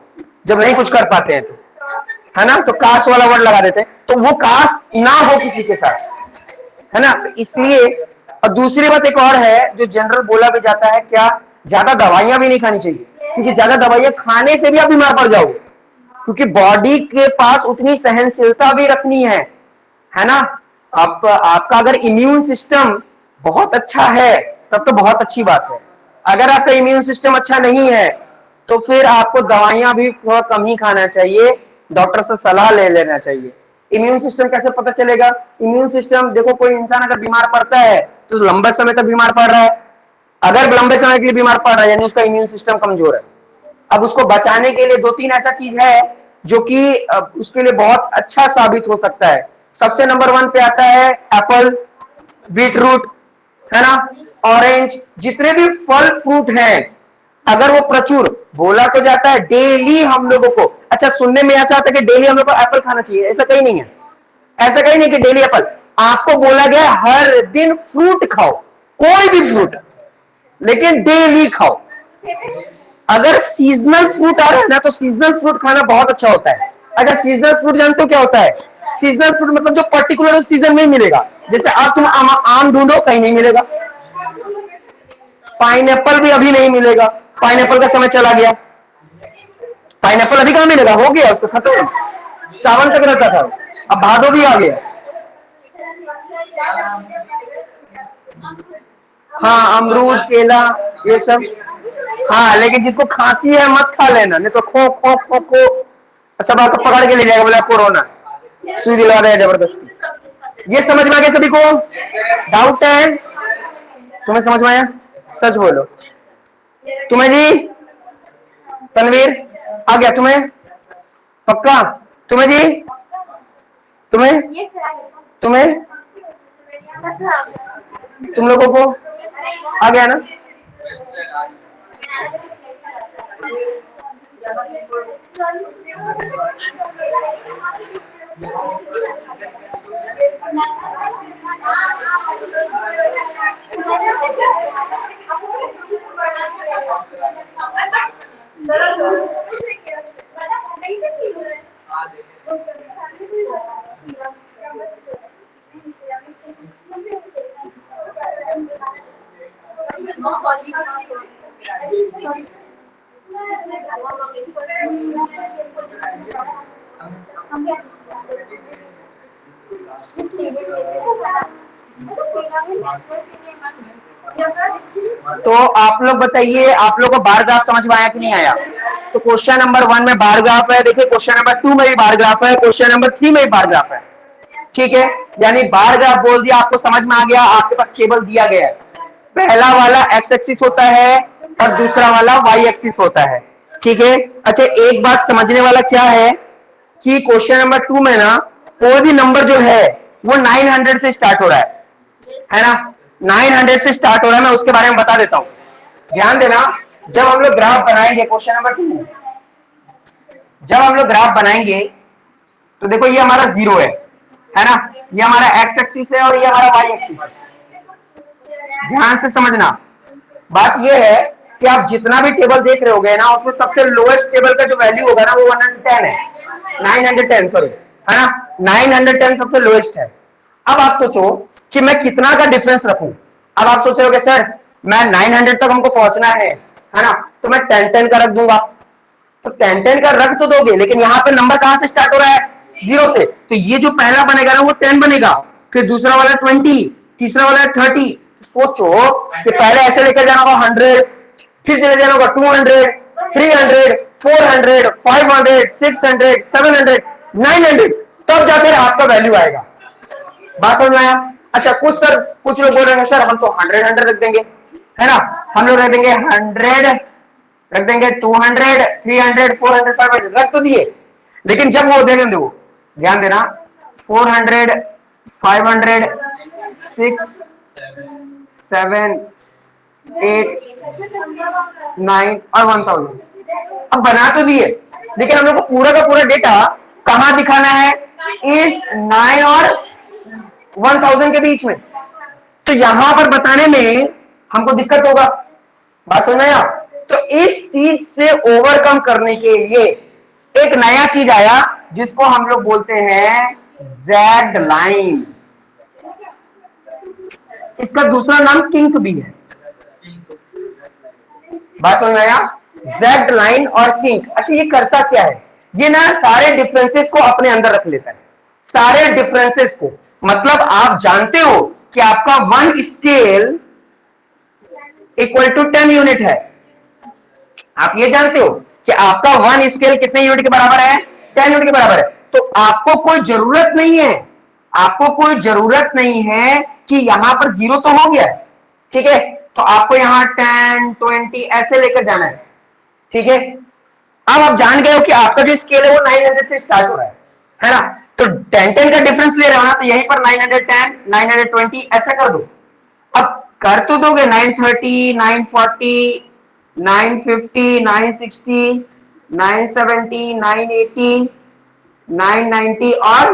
जब नहीं कुछ कर पाते हैं तो, है ना। तो काश वाला वर्ड लगा देते हैं, तो वो काश ना हो किसी के साथ, है ना। तो इसलिए, और दूसरी बात एक और है जो जनरल बोला भी जाता है, क्या ज्यादा दवाइयां भी नहीं खानी चाहिए, क्योंकि ज्यादा दवाइयां खाने से भी आप बीमार पड़ जाओगे, क्योंकि बॉडी के पास उतनी सहनशीलता भी रखनी है ना। आपका अगर इम्यून सिस्टम बहुत अच्छा है तब तो बहुत अच्छी बात है। अगर आपका इम्यून सिस्टम अच्छा नहीं है तो फिर आपको दवाइयां भी थोड़ा कम ही खाना चाहिए, डॉक्टर से सलाह ले लेना चाहिए। इम्यून सिस्टम कैसे पता चलेगा? इम्यून सिस्टम देखो, कोई इंसान अगर बीमार पड़ता है तो लंबे समय तक बीमार पड़ रहा है। अगर लंबे समय के लिए बीमार पड़ रहा है यानी उसका इम्यून सिस्टम कमजोर है। अब उसको बचाने के लिए दो तीन ऐसा चीज है जो कि उसके लिए बहुत अच्छा साबित हो सकता है। सबसे नंबर 1 पे आता है एप्पल, बीटरूट, है ना, ऑरेंज, जितने भी फल फ्रूट हैं अगर वो प्रचुर, बोला तो जाता है डेली हम लोगों को, अच्छा सुनने में ऐसा आता है कि डेली हम लोग को एप्पल खाना चाहिए, ऐसा कहीं नहीं है। ऐसा कहीं नहीं कि डेली एप्पल, आपको बोला गया हर दिन फ्रूट खाओ, कोई भी फ्रूट, लेकिन डेली खाओ। अगर सीजनल फ्रूट आ रहा है ना तो सीजनल फ्रूट खाना बहुत अच्छा होता है। अगर सीजनल फ्रूट जानते हो क्या होता है? सीजनल फ्रूट मतलब जो पर्टिकुलर सीजन में मिलेगा। जैसे अब तुम आम ढूंढो, कहीं नहीं मिलेगा। पाइनएप्पल भी अभी नहीं मिलेगा, पाइनएप्पल का समय चला गया। पाइनएप्पल अभी कहां मिलेगा, हो गया, उसको खत्म, सावन तक रहता था, अब भादो भी आ गया। हाँ, अमरूद, केला, ये सब। हाँ, लेकिन जिसको खांसी है मत खा लेना, नहीं तो खो खो खो खो सब आपको पकड़ के ले जाएगा, बोला कोरोना, सुई दिला रहे हैं जबरदस्ती। ये समझ में आ गया सभी को? डाउट है? तुम्हें समझ में आया? सच बोलो। तुम्हें जी? तनवीर आ गया तुम्हें? पक्का? तुम्हें जी? तुम्हें तुम्हें तुम लोगों को आ गया ना? तो आप लोग बताइए, आप लोग को बार ग्राफ समझ में आया कि नहीं आया? तो क्वेश्चन नंबर 1 में बार ग्राफ है, देखिए क्वेश्चन नंबर 2 में भी बार ग्राफ है, क्वेश्चन नंबर 3 में भी बार ग्राफ है। ठीक है, यानी बार ग्राफ बोल दिया, आपको समझ में आ गया, आपके पास टेबल दिया गया है। पहला वाला एक्स एक्सिस होता है और दूसरा वाला वाई एक्सिस होता है। ठीक है, अच्छा एक बात समझने वाला क्या है कि क्वेश्चन नंबर 2 में ना कोई भी नंबर जो है वो 900 से स्टार्ट हो रहा है ना, 900 से स्टार्ट हो रहा है। मैं उसके बारे में बता देता हूं, ध्यान देना। जब हम लोग ग्राफ बनाएंगे क्वेश्चन नंबर 2, जब हम लोग ग्राफ बनाएंगे तो देखो ये हमारा 0 है ना, ये हमारा एक्स एक्सिस है और ये हमारा वाई एक्सिस है। ध्यान से समझना, बात ये है कि आप जितना भी टेबल देख रहे होगे ना उसमें सबसे लोएस्ट टेबल का जो वैल्यू होगा ना वो 110 है, 910 सॉरी, है ना, 910 सबसे लोएस्ट है। अब आप सोचो कि मैं कितना का डिफरेंस रखूं। अब आप सोच रहे होगे सर मैं 900 तक हमको पहुंचना है ना, तो मैं 10-10 का रख दूंगा। तो 10-10 का रख तो दोगे, लेकिन यहाँ पे नंबर कहां से स्टार्ट हो रहा है? 0 से। तो ये जो पहला बनेगा ना वो 10 बनेगा, फिर दूसरा वाला 20, तीसरा वाला 30। सोचो कि पहले ऐसे लेकर जाना होगा 100, फिर चले जाना होगा 200, 300, 400, 500, 600, 700, 900, तब जाकर आपका वैल्यू आएगा। बात समझ में आया? अच्छा कुछ लोग बोल रहे हैं सर हम तो 100 रख देंगे, है ना, हम लोग रख देंगे 100, रख देंगे 200, 300, 400, 500 रख तो दिए, लेकिन जब वो देखें देखो ध्यान देना 400, 500, 6, 7, 8, 9 और 1000 अब बना तो दिए, लेकिन हम लोग को पूरा का पूरा डेटा कहां दिखाना है? इस 9 और 1000 के बीच में। तो यहां पर बताने में हमको दिक्कत होगा। बात समझ में आया? तो इस चीज से ओवरकम करने के लिए एक नया चीज आया जिसको हम लोग बोलते हैं जेड लाइन। इसका दूसरा नाम किंक भी है। बात समझ में आया? जेड लाइन और किंक। अच्छा ये करता क्या है? ये ना सारे डिफरेंसेस को अपने अंदर रख लेता है। सारे डिफरेंसेस को। मतलब आप जानते हो कि आपका 1 स्केल इक्वल टू 10 यूनिट है। आप ये जानते हो कि आपका 1 स्केल कितने यूनिट के बराबर है? 10 यूनिट के बराबर है। तो आपको कोई जरूरत नहीं है, आपको कोई जरूरत नहीं है कि यहां पर जीरो तो हो गया, ठीक है, तो आपको यहां 10 20 ऐसे लेकर जाना है, ठीक है। अब आप जान गए हो कि आपका जो स्केल है वो 900 से स्टार्ट हो रहा है ना। तो 10 का डिफरेंस ले रहा हो ना, तो यहीं पर 910 920 ऐसा कर दो। अब कर तो दोगे 930 940 950 960 970 980 990 और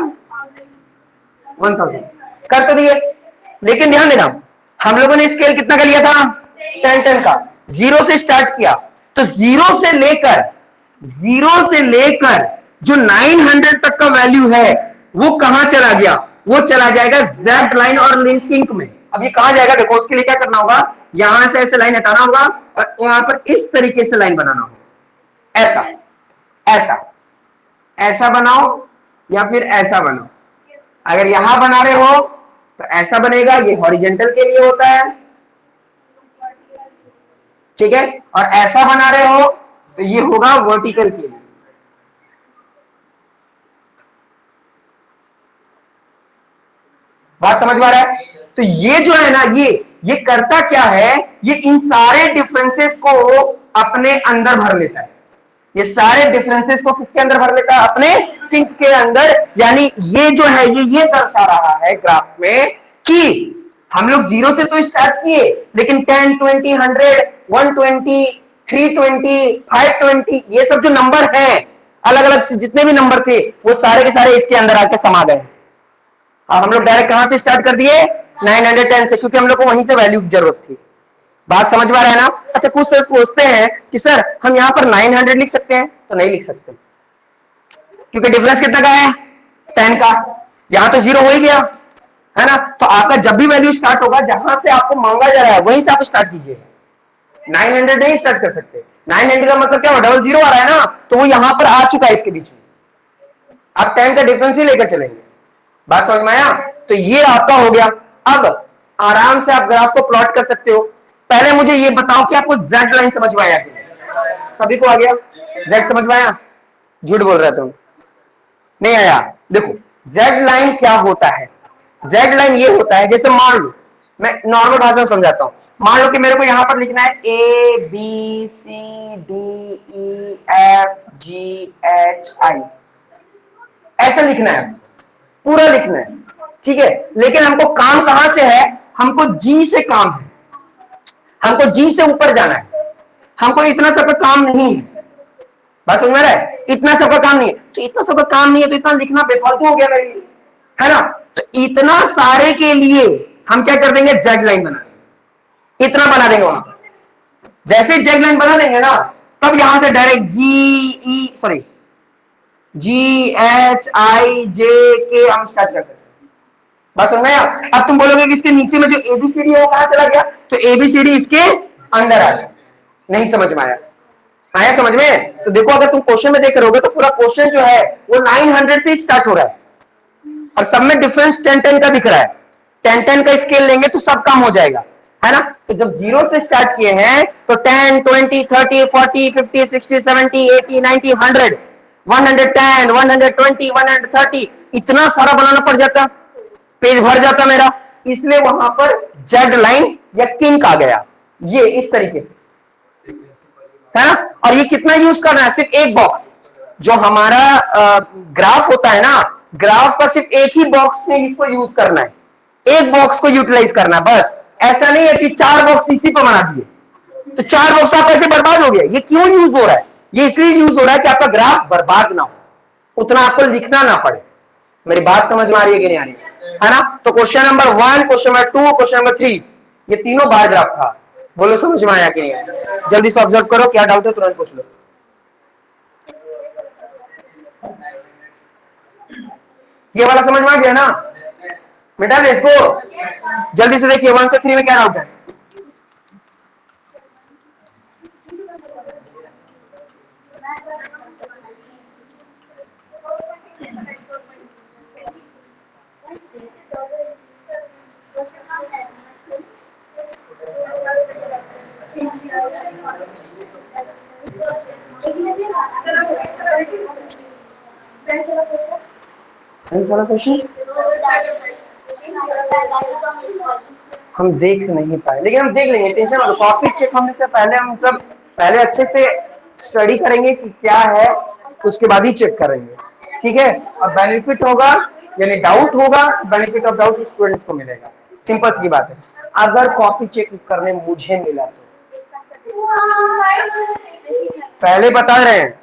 1000 कर तो दिए। लेकिन ध्यान देना, हम लोगों ने स्केल कितना का लिया था? 10 का। जीरो से स्टार्ट किया, तो जीरो से लेकर जो 900 तक का वैल्यू है वो कहां चला गया? वो चला जाएगा जेड लाइन और लिंकिंग में। अब ये कहां जाएगा? देखो, उसके लिए क्या करना होगा, यहां से ऐसे लाइन हटाना होगा और यहां पर इस तरीके से लाइन बनाना होगा। ऐसा ऐसा ऐसा बनाओ या फिर ऐसा बनाओ। अगर यहां बना रहे हो तो ऐसा बनेगा, ये हॉरिजेंटल के लिए होता है, ठीक है, और ऐसा बना रहे हो तो ये होगा वर्टिकल के लिए। बात समझ में आ रहा है? तो ये जो है ना, ये करता क्या है, ये इन सारे डिफरेंसेस को अपने अंदर भर लेता है। ये सारे डिफरेंसेस को किसके अंदर भर लेता है? अपने थिंक के अंदर। यानी ये जो है ये दर्शा रहा है ग्राफ में कि हम लोग जीरो से तो स्टार्ट किए, लेकिन 10 20 100 120 320 520 ये सब जो नंबर है, अलग अलग जितने भी नंबर थे वो सारे के सारे इसके अंदर आके समा गए। अब हम लोग डायरेक्ट कहां से स्टार्ट कर दिए? 910 से, क्योंकि हम लोग को वहीं से वैल्यू की जरूरत थी। बात समझ में आ रहा है ना? अच्छा, कुछ सर सोचते हैं कि सर हम यहां पर 900 लिख सकते हैं, तो नहीं लिख सकते, क्योंकि डिफरेंस कितना का है? 10 का। यहां तो जीरो हो ही गया, है ना। तो आपका जब भी वैल्यू स्टार्ट होगा, जहां से आपको मांगा जा रहा है वहीं से आप स्टार्ट कीजिए। 900 नहीं स्टार्ट कर सकते। 900 का मतलब क्या हो? डबल जीरो आ रहा है ना, तो वो यहां पर आ चुका है इसके बीच में। आप 10 का डिफरेंस ही लेकर चलेंगे। बात समझ में आया? तो ये आपका हो गया। अब आराम से आप ग्राफ को प्लॉट कर सकते हो। पहले मुझे ये बताओ कि आपको जेड लाइन समझ में आया कि नहीं? सभी को आ गया? जेड समझ में आया? झूठ बोल रहा तुम, नहीं आया? देखो, जेड लाइन क्या होता है। जेड लाइन ये होता है, जैसे मान लो, मैं नॉर्मल भाषा में समझाता हूं। मान लो कि मेरे को यहां पर लिखना है ABCDEFGHI, ऐसा लिखना है, पूरा लिखना है, ठीक है। लेकिन हमको काम कहां से है? हमको जी से काम है, हमको जी से ऊपर जाना है, हमको इतना सब काम नहीं है। बात समझ में रहा है? इतना सबका काम नहीं है, तो इतना सबका काम नहीं है तो इतना लिखना बेफालतू हो गया मेरे लिए, है ना। तो इतना सारे के लिए हम क्या कर देंगे? जेड लाइन बना देंगे, इतना बना देंगे वहां पर। जैसे जेड लाइन बना देंगे ना, तब यहां से डायरेक्ट GHIJ K हम स्टार्ट कर सकते हैं। बात समझ में आया? अब तुम बोलोगे कि इसके नीचे में जो एबीसीडी है वो कहां चला गया? तो एबीसीडी इसके अंदर आ गया। नहीं समझ में आया? आया समझ में? तो देखो, अगर तुम क्वेश्चन में देख रहोगे तो पूरा क्वेश्चन जो है वो 900 से स्टार्ट हो रहा है और सब में डिफरेंस 10 का दिख रहा है। 10 का स्केल लेंगे तो सब काम हो जाएगा, है ना। तो जब जीरो से स्टार्ट किए हैं तो 10 20 30 40 50 60 70 80 90 100 110 120 130 इतना सारा बनाना पड़ जाता, पेज भर जाता मेरा। इसलिए वहां पर जेड लाइन या किंक आ गया, ये इस तरीके से, है ना। और ये कितना यूज करना है? सिर्फ एक बॉक्स। जो हमारा ग्राफ होता है ना, ग्राफ पर सिर्फ एक ही बॉक्स में इसको यूज करना है, एक बॉक्स को यूटिलाइज करना है बस। ऐसा नहीं है कि 4 बॉक्स इसी पर बना दिए, तो 4 बॉक्स आप ऐसे बर्बाद हो गया। ये क्यों यूज हो रहा है? ये इसलिए यूज हो रहा है कि आपका ग्राफ बर्बाद ना हो, उतना आपको लिखना ना पड़े। मेरी बात समझ में आ रही है कि नहीं आ रही है ना। तो question number 1, question number 2, question number 3, ये तीनों बार ग्राफ था। बोलो समझ में आया कि नहीं? जल्दी से ऑब्जर्व करो, क्या डाउट है तुरंत पूछ लो। ये वाला समझ में आ गया ना? मिटा दे इसको। जल्दी से देखिए 1 से 3 में क्या डाउट है? साइंस वाला क्वेश्चन हम देख नहीं पाए, लेकिन हम देख लेंगे, टेंशन मत, कॉपी चेक होने से पहले हम सब पहले अच्छे से स्टडी करेंगे कि क्या है, उसके बाद ही चेक करेंगे, ठीक है। और बेनिफिट होगा यानी डाउट होगा, बेनिफिट ऑफ डाउट स्टूडेंट को मिलेगा, सिंपल सी बात है। अगर कॉपी चेक करने मुझे मिला तो पहले बता रहे हैं,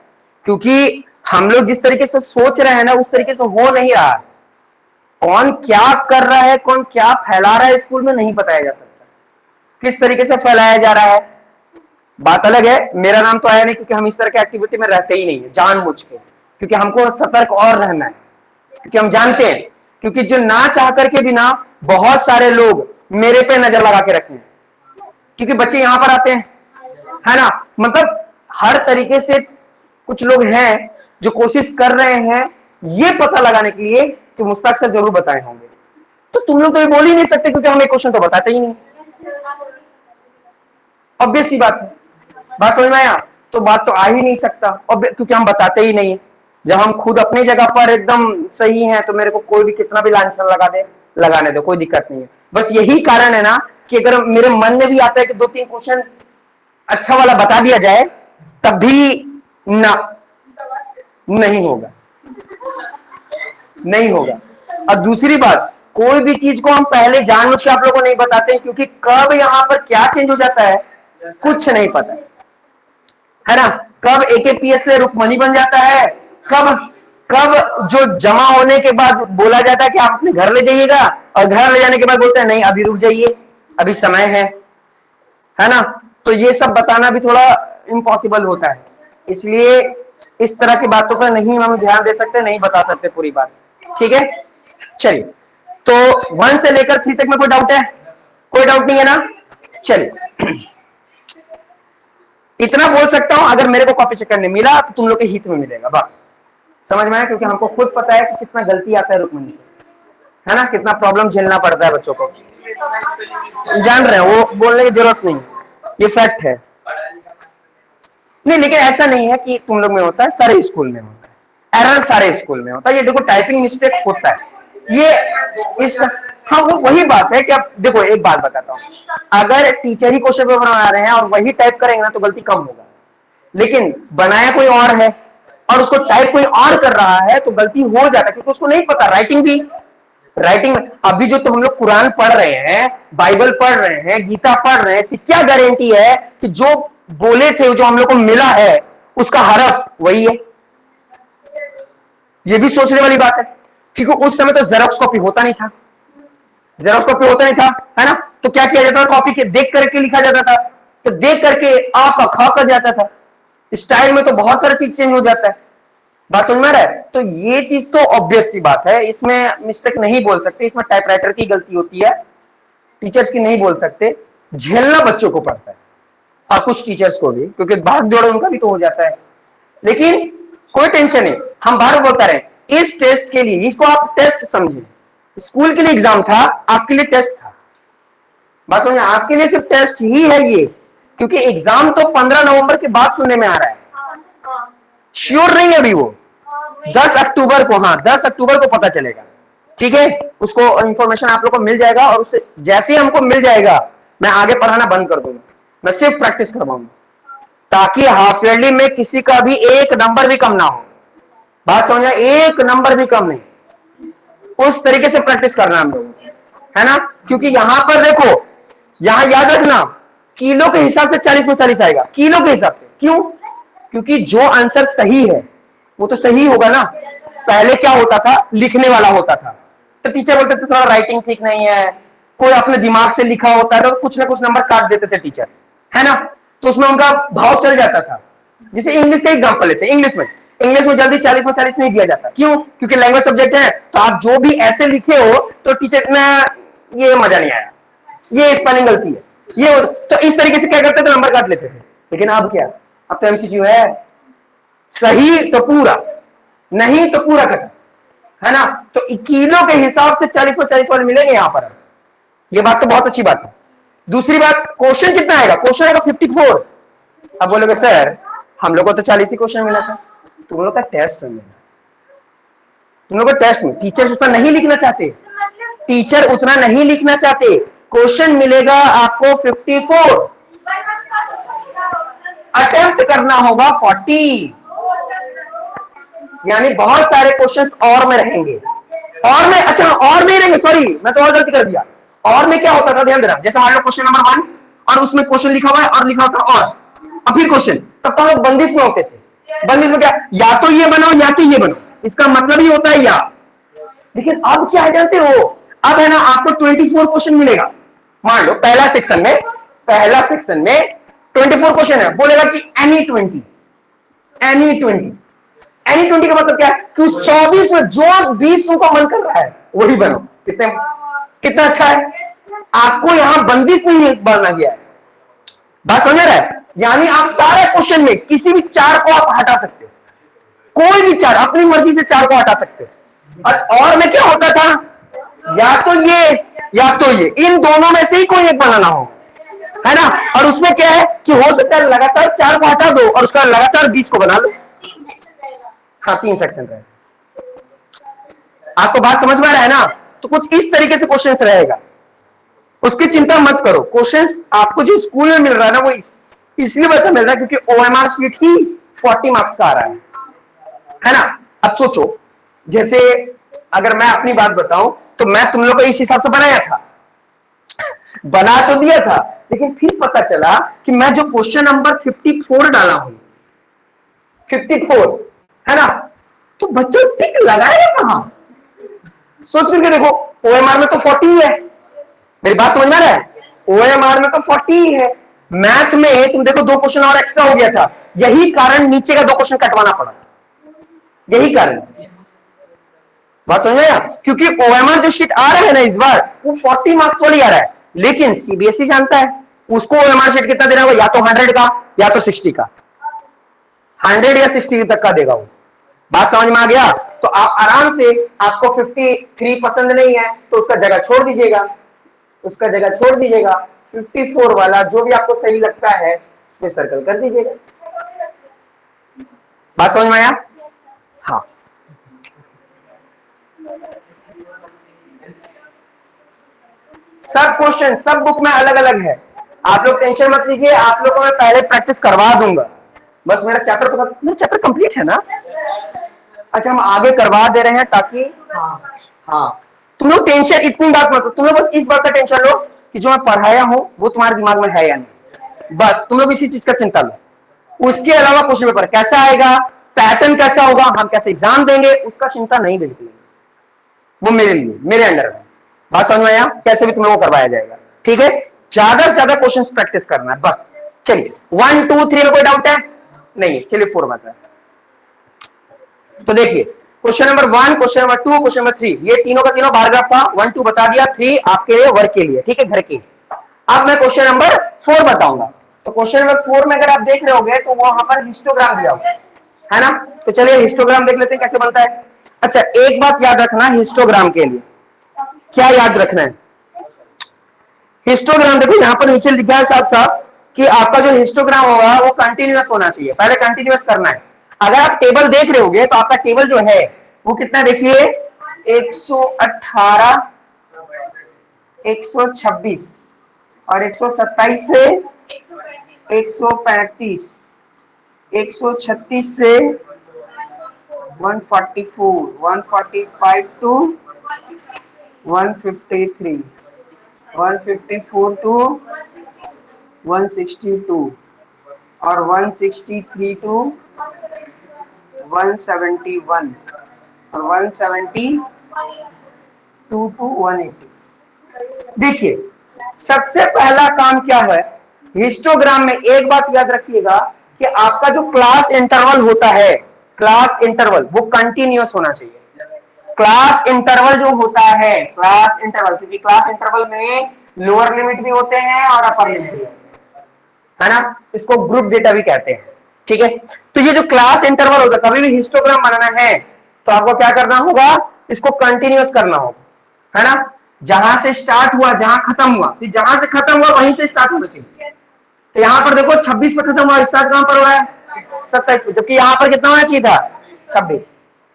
क्योंकि हम लोग जिस तरीके से सोच रहे हैं ना उस तरीके से हो नहीं रहा। कौन क्या कर रहा है, कौन क्या फैला रहा है स्कूल में नहीं बताया जा सकता, किस तरीके से फैलाया जा रहा है बात अलग है। मेरा नाम तो आया नहीं क्योंकि हम इस तरह के एक्टिविटी में रहते ही नहीं है जानबूझ के, क्योंकि हमको सतर्क और रहना है, क्योंकि हम जानते हैं, क्योंकि जो ना चाह करके भी ना बहुत सारे लोग मेरे पे नजर लगा के रखे हैं, क्योंकि बच्चे यहां पर आते हैं, है ना, मतलब हर तरीके से कुछ लोग हैं जो कोशिश कर रहे हैं ये पता लगाने के लिए कि मुश्ताक सर जरूर बताए होंगे। तो तुम लोग तो ये बोल ही नहीं सकते क्योंकि हम एक क्वेश्चन तो बताते ही नहीं, ऑब्वियस सी बात है। बात समझ में आया? तो बात तो आ ही नहीं सकता क्योंकि हम बताते ही नहीं। जब हम खुद अपनी जगह पर एकदम सही हैं तो मेरे को कोई भी कितना भी लांछन लगा दे, लगाने दो, कोई दिक्कत नहीं है। बस यही कारण है ना कि अगर मेरे मन में भी आता है कि 2-3 क्वेश्चन अच्छा वाला बता दिया जाए तब भी ना, नहीं होगा, नहीं होगा। और दूसरी बात, कोई भी चीज को हम पहले जानबूझ के आप लोगों को नहीं बताते हैं, क्योंकि कब यहां पर क्या चेंज हो जाता है कुछ नहीं पता है ना। कब एकेपीएस से रुक्मणी बन जाता है, कब कब जो जमा होने के बाद बोला जाता है कि आप अपने घर ले जाइएगा, और घर ले जाने के बाद बोलते हैं नहीं अभी रुक जाइए अभी समय है ना। तो ये सब बताना भी थोड़ा इम्पॉसिबल होता है, इसलिए इस तरह की बातों पर नहीं हम ध्यान दे सकते, नहीं बता सकते पूरी बात, ठीक है। चलिए, तो 1 से लेकर 3 तक में कोई डाउट है? कोई डाउट नहीं है ना? चलिए, इतना बोल सकता हूं, अगर मेरे को कॉपी चेक करने मिला तो तुम लोग के हित में मिलेगा, बस समझ में आया, क्योंकि हमको खुद पता है कि कितना गलती आता है रुकमनी से, है ना, कितना प्रॉब्लम झेलना पड़ता है बच्चों को, जान रहे हैं, वो बोलने की जरूरत नहीं, ये फैक्ट है। नहीं, लेकिन ऐसा नहीं है कि तुम लोग में होता है, सारे स्कूल में होता है, एरर सारे स्कूल में होता है। ये देखो टाइपिंग मिस्टेक होता है, ये इस, हाँ वो वही बात है कि अब देखो एक बात बताता हूँ, अगर टीचर ही क्वेश्चन पेपर बना रहे हैं और वही टाइप करेंगे ना तो गलती कम होगा, लेकिन बनाया कोई और है और उसको टाइप कोई और कर रहा है तो गलती हो जाता है, क्योंकि उसको नहीं पता राइटिंग भी, राइटिंग में अभी जो तुम लोग कुरान पढ़ रहे हैं, बाइबल पढ़ रहे हैं, गीता पढ़ रहे हैं, इसकी क्या गारंटी है कि जो बोले थे, जो हम लोग को मिला है उसका हरफ वही है? ये भी सोचने वाली बात है, क्योंकि उस समय तो जेरॉक्स कॉपी होता नहीं था, जेरॉक्स कॉपी होता नहीं था, है ना। तो क्या किया जाता था, कॉपी के देख करके लिखा जाता था, तो देख करके आ का खा कर जाता था, स्टाइल में तो बहुत सारी चीज चेंज हो जाता है, बात समझ में आ रहा है। तो ये चीज तो ऑब्वियस सी बात है, इसमें मिस्टेक नहीं बोल सकते, इसमें टाइपराइटर की गलती होती है, टीचर्स की नहीं बोल सकते, झेलना बच्चों को पड़ता है और कुछ टीचर्स को भी, क्योंकि भाग दौड़ उनका भी तो हो जाता है। लेकिन कोई टेंशन नहीं, हम बार बोलता रहे इस टेस्ट के लिए, इसको आप टेस्ट समझिए, स्कूल के लिए एग्जाम था, आपके लिए टेस्ट था, बात समझे, आपके लिए सिर्फ टेस्ट ही है ये, क्योंकि एग्जाम तो 15 नवंबर के बाद सुनने में आ रहा है, श्योर नहीं है अभी वो, 10 अक्टूबर को, हाँ 10 अक्टूबर को पता चलेगा, ठीक है। उसको इंफॉर्मेशन आप लोग को मिल जाएगा, और उससे जैसे ही हमको मिल जाएगा मैं आगे पढ़ाना बंद कर दूंगा, मैं सिर्फ प्रैक्टिस करवाऊंगा, ताकि हाफ ईयरली में किसी का भी एक नंबर भी कम ना हो, बात समझ, एक नंबर भी कम नहीं, उस तरीके से प्रैक्टिस करना हम लोगों को, है ना। क्योंकि यहां पर देखो, यहां याद रखना किलो के हिसाब से 40 में 40 आएगा, किलो के हिसाब से, क्यों? क्योंकि जो आंसर सही है वो तो सही होगा ना। पहले क्या होता था, लिखने वाला होता था तो टीचर बोलते थे थोड़ा राइटिंग ठीक नहीं है, कोई अपने दिमाग से लिखा होता है तो कुछ ना कुछ नंबर काट देते थे टीचर, है ना, तो उसमें उनका भाव चल जाता था। जैसे इंग्लिश का एग्जांपल लेते हैं, इंग्लिश में जल्दी 40 में 40 नहीं दिया जाता, क्यों? क्योंकि लैंग्वेज सब्जेक्ट है, तो आप जो भी ऐसे लिखे हो तो टीचर ना ये मजा नहीं आया, ये स्पेलिंग गलती है, ये तो इस तरीके से क्या करते थे, नंबर काट लेते थे। लेकिन अब क्या, अब तो एमसीक्यू है, सही तो पूरा, नहीं तो पूरा कटा, है ना। तो किलो के हिसाब से 40 में 40 वाले मिलेंगे यहां पर, ये बात तो बहुत अच्छी बात है। दूसरी बात, क्वेश्चन कितना आएगा, क्वेश्चन आएगा 54। अब बोलोगे सर हम लोग को तो 40 ही क्वेश्चन मिला था, तुम लोग का टेस्ट मिला, तुम लोग को टेस्ट में टीचर उतना नहीं लिखना चाहते, टीचर उतना नहीं लिखना चाहते। क्वेश्चन मिलेगा आपको 54, अटेम्प्ट करना होगा 40, यानी बहुत सारे क्वेश्चंस और में रहेंगे। और में, अच्छा और नहीं रहेंगे, सॉरी मैं तो और गलती कर दिया। और में क्या होता था, ध्यान देना, जैसे मान लो क्वेश्चन नंबर 1 और उसमें क्वेश्चन लिखा हुआ है और लिखा होता और फिर क्वेश्चन, तब तो हम लोग बंदिश में होते थे। बंदिश में क्या, या तो ये बनाओ या तो ये बनाओ, इसका मतलब ही होता है या। लेकिन अब क्या है जानते हो, अब है ना आपको 24 क्वेश्चन मिलेगा। मान लो पहला सेक्शन में 24 क्वेश्चन है, बोलेगा कि एनी 20, एनी 20, एनी 20 का मतलब क्या है कि उस 24 में जो 20 तुमको मन कर रहा है वही बनो। कितना अच्छा है, आपको यहां बंदिश नहीं बढ़ना गया है। बात समझ रहा है, यानी आप सारे क्वेश्चन में किसी भी 4 को आप हटा सकते हो, कोई भी 4 अपनी मर्जी से 4 को हटा सकते हो। और में क्या होता था, या तो ये या तो ये, इन दोनों में से ही कोई एक बनाना हो, है ना। और उसमें क्या है कि हो सकता है लगातार 4 को हटा दो और उसका लगातार 20 को बना लो। हाँ 3 सेक्शन रहे, आपको बात समझ में आ रहा है ना। तो कुछ इस तरीके से क्वेश्चंस रहेगा, उसकी चिंता मत करो। क्वेश्चंस आपको जो स्कूल में मिल रहा है ना, वो इसलिए वैसा मिल रहा है क्योंकि ओएमआर शीट ही 40 मार्क्स का आ रहा है ना। अब सोचो, जैसे अगर मैं अपनी बात बताऊं तो मैं तुम लोग को इस हिसाब से बनाया था, बना तो दिया था, लेकिन फिर पता चला कि मैं जो क्वेश्चन नंबर 54 डाला हूं, 54 है ना, तो बच्चों टिक लगाएगा कहां। सोच करके देखो, ओएमआर में तो 40 है, मेरी बात समझ में आ रहा है, ओएमआर में तो 40 है। मैथ में तुम देखो 2 क्वेश्चन और एक्स्ट्रा हो गया था, यही कारण नीचे का 2 क्वेश्चन कटवाना पड़ा, यही कारण। बात समझ में आया, क्योंकि ओएमआर जो शीट आ रहा है ना इस बार, वो 40 मार्क्स वाली आ रहा है, लेकिन सीबीएसई जानता है उसको ओएमआर शीट कितना देना होगा, या तो 100 का या तो 60 का, 100 या 60 तक का देगा वो। बात समझ में आ गया। तो आप आराम से, आपको 53 पसंद नहीं है तो उसका जगह छोड़ दीजिएगा, उसका जगह छोड़ दीजिएगा, 54 वाला जो भी आपको सही लगता है उसमें सर्कल कर दीजिएगा। बात समझ में आया। हाँ सब क्वेश्चन सब बुक में अलग अलग है, आप लोग टेंशन मत लीजिए, आप लोगों को मैं पहले प्रैक्टिस करवा दूंगा। बस मेरा चैप्टर कंप्लीट है ना। अच्छा हम आगे करवा दे रहे हैं ताकि, हाँ तुम लोग टेंशन इतनी बात मत, तुम लोग बस इस बात का टेंशन लो कि जो मैं पढ़ाया हूं वो तुम्हारे दिमाग में है या नहीं, बस तुम लोग इसी चीज का चिंता लो। उसके अलावा क्वेश्चन पेपर कैसा आएगा, पैटर्न कैसा होगा, हम कैसे एग्जाम देंगे, उसका चिंता नहीं बिल्कुल, वो मेरे लिए, मेरे अंडर में। बात समझ में आया, कैसे भी तुम लोगों को करवाया जाएगा, ठीक है। ज्यादा से ज्यादा क्वेश्चन प्रैक्टिस करना है बस। चलिए 1 2 3 में कोई डाउट है नहीं, चलिए 4 बात है। तो देखिए question number 1, question number 2, question number 3, ये तीनों का तीनों बायोग्राफ था। 1 2 बता दिया, 3 आपके लिए वर्क के लिए, ठीक है, घर के। अब मैं क्वेश्चन नंबर 4 बताऊंगा। तो क्वेश्चन नंबर 4 में अगर आप देख रहे होगे तो वहां पर हिस्टोग्राम दिया हुआ है ना। तो चलिए हिस्टोग्राम देख लेते हैं कैसे बनता है। अच्छा एक बात याद रखना, हिस्टोग्राम के लिए क्या याद रखना है, हिस्टोग्राम देखो यहां पर नीचे लिखा है साफ साफ कि आपका जो हिस्टोग्राम होगा वो कंटिन्यूअस होना चाहिए, पहले कंटिन्यूअस करना है। अगर आप टेबल देख रहे होगे तो आपका टेबल जो है वो कितना, देखिए 118, 126 और 127 से 135, 136 से 144, 145 टू 153, 154 टू 162 और 163 टू 171 और 172 टू 180। देखिए सबसे पहला काम क्या है हिस्टोग्राम में, एक बात याद रखिएगा कि आपका जो क्लास इंटरवल होता है, क्लास इंटरवल वो कंटिन्यूअस होना चाहिए। क्लास इंटरवल जो होता है, क्लास इंटरवल, क्योंकि क्लास इंटरवल में लोअर लिमिट भी होते हैं और अपर लिमिट भी है ना, इसको ग्रुप डेटा भी कहते हैं, ठीक है। तो ये जो क्लास इंटरवल होता है, कभी भी हिस्टोग्राम बनाना है तो आपको क्या करना होगा, इसको कंटिन्यूअस करना होगा, है ना। जहां से स्टार्ट हुआ जहां खत्म हुआ, फिर जहां से खत्म हुआ वहीं से स्टार्ट होना चाहिए। तो यहां पर देखो 26 पे खत्म हुआ, स्टार्ट कहां पर हुआ है 27 पे, जबकि यहां पर कितना होना चाहिए था 26,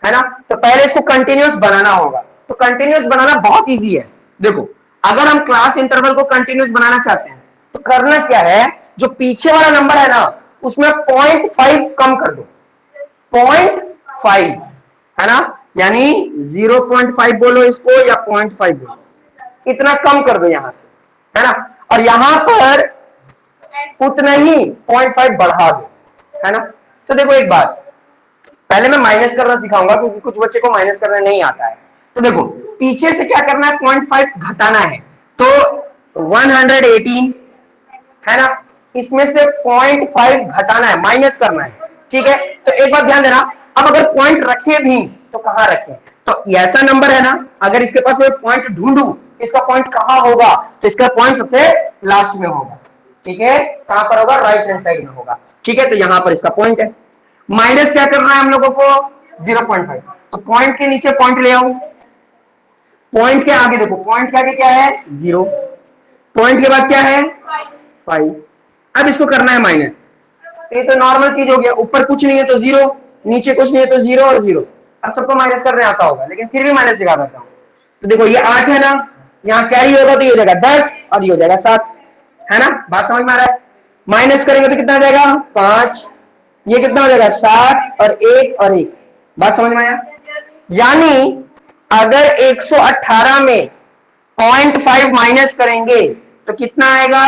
है ना। तो पहले इसको कंटिन्यूअस बनाना होगा। तो कंटिन्यूअस बनाना बहुत इजी है। देखो, अगर हम क्लास इंटरवल को कंटिन्यूअस बनाना चाहते हैं तो करना क्या है, जो पीछे वाला नंबर है ना उसमें 0.5 कम कर दो। 0.5 है ना, यानी 0.5 बोलो इसको या 0.5 बोलो, इतना कम कर दो यहां से, है ना। और यहां पर उतना ही 0.5 बढ़ा दो, है ना। तो देखो एक बात, पहले मैं माइनस करना सिखाऊंगा क्योंकि कुछ बच्चे को माइनस करना नहीं आता है। तो देखो, पीछे से क्या करना है, 0.5 घटाना है। तो 118 है ना, इसमें से 0.5 घटाना है, माइनस करना है, ठीक है। तो एक बात ध्यान देना, अब अगर पॉइंट रखे भी तो कहां रखें, तो ऐसा नंबर है ना, अगर इसके पास मैं पॉइंट ढूंढूं इसका पॉइंट कहां होगा, तो इसका पॉइंट सबसे लास्ट में होगा, ठीक है। कहां पर होगा, राइट हैंड साइड में होगा, ठीक है। तो यहां पर इसका पॉइंट है। माइनस क्या करना है हम लोगों को, 0.5। तो पॉइंट के नीचे पॉइंट ले आओ, पॉइंट के आगे देखो, पॉइंट के आगे क्या है, 0, पॉइंट के बाद क्या है, 5। अब इसको करना है माइनस। तो ये तो नॉर्मल चीज हो गया, ऊपर कुछ नहीं है तो 0, नीचे कुछ नहीं है तो 0 और 0। अब सबको माइनस करने आता होगा, लेकिन फिर भी माइनस दिखा देता हूं। तो देखो ये 8 है ना, यहाँ कैरी होगा तो ये हो जाएगा 10 और ये हो जाएगा 7, है ना। बात समझ में आ रहा है। माइनस करेंगे तो कितना आ जाएगा, 5, ये कितना हो जाएगा 7 और 1 और 1। बात समझ में आया। यानी अगर 118 में 0.5 माइनस करेंगे तो कितना आएगा,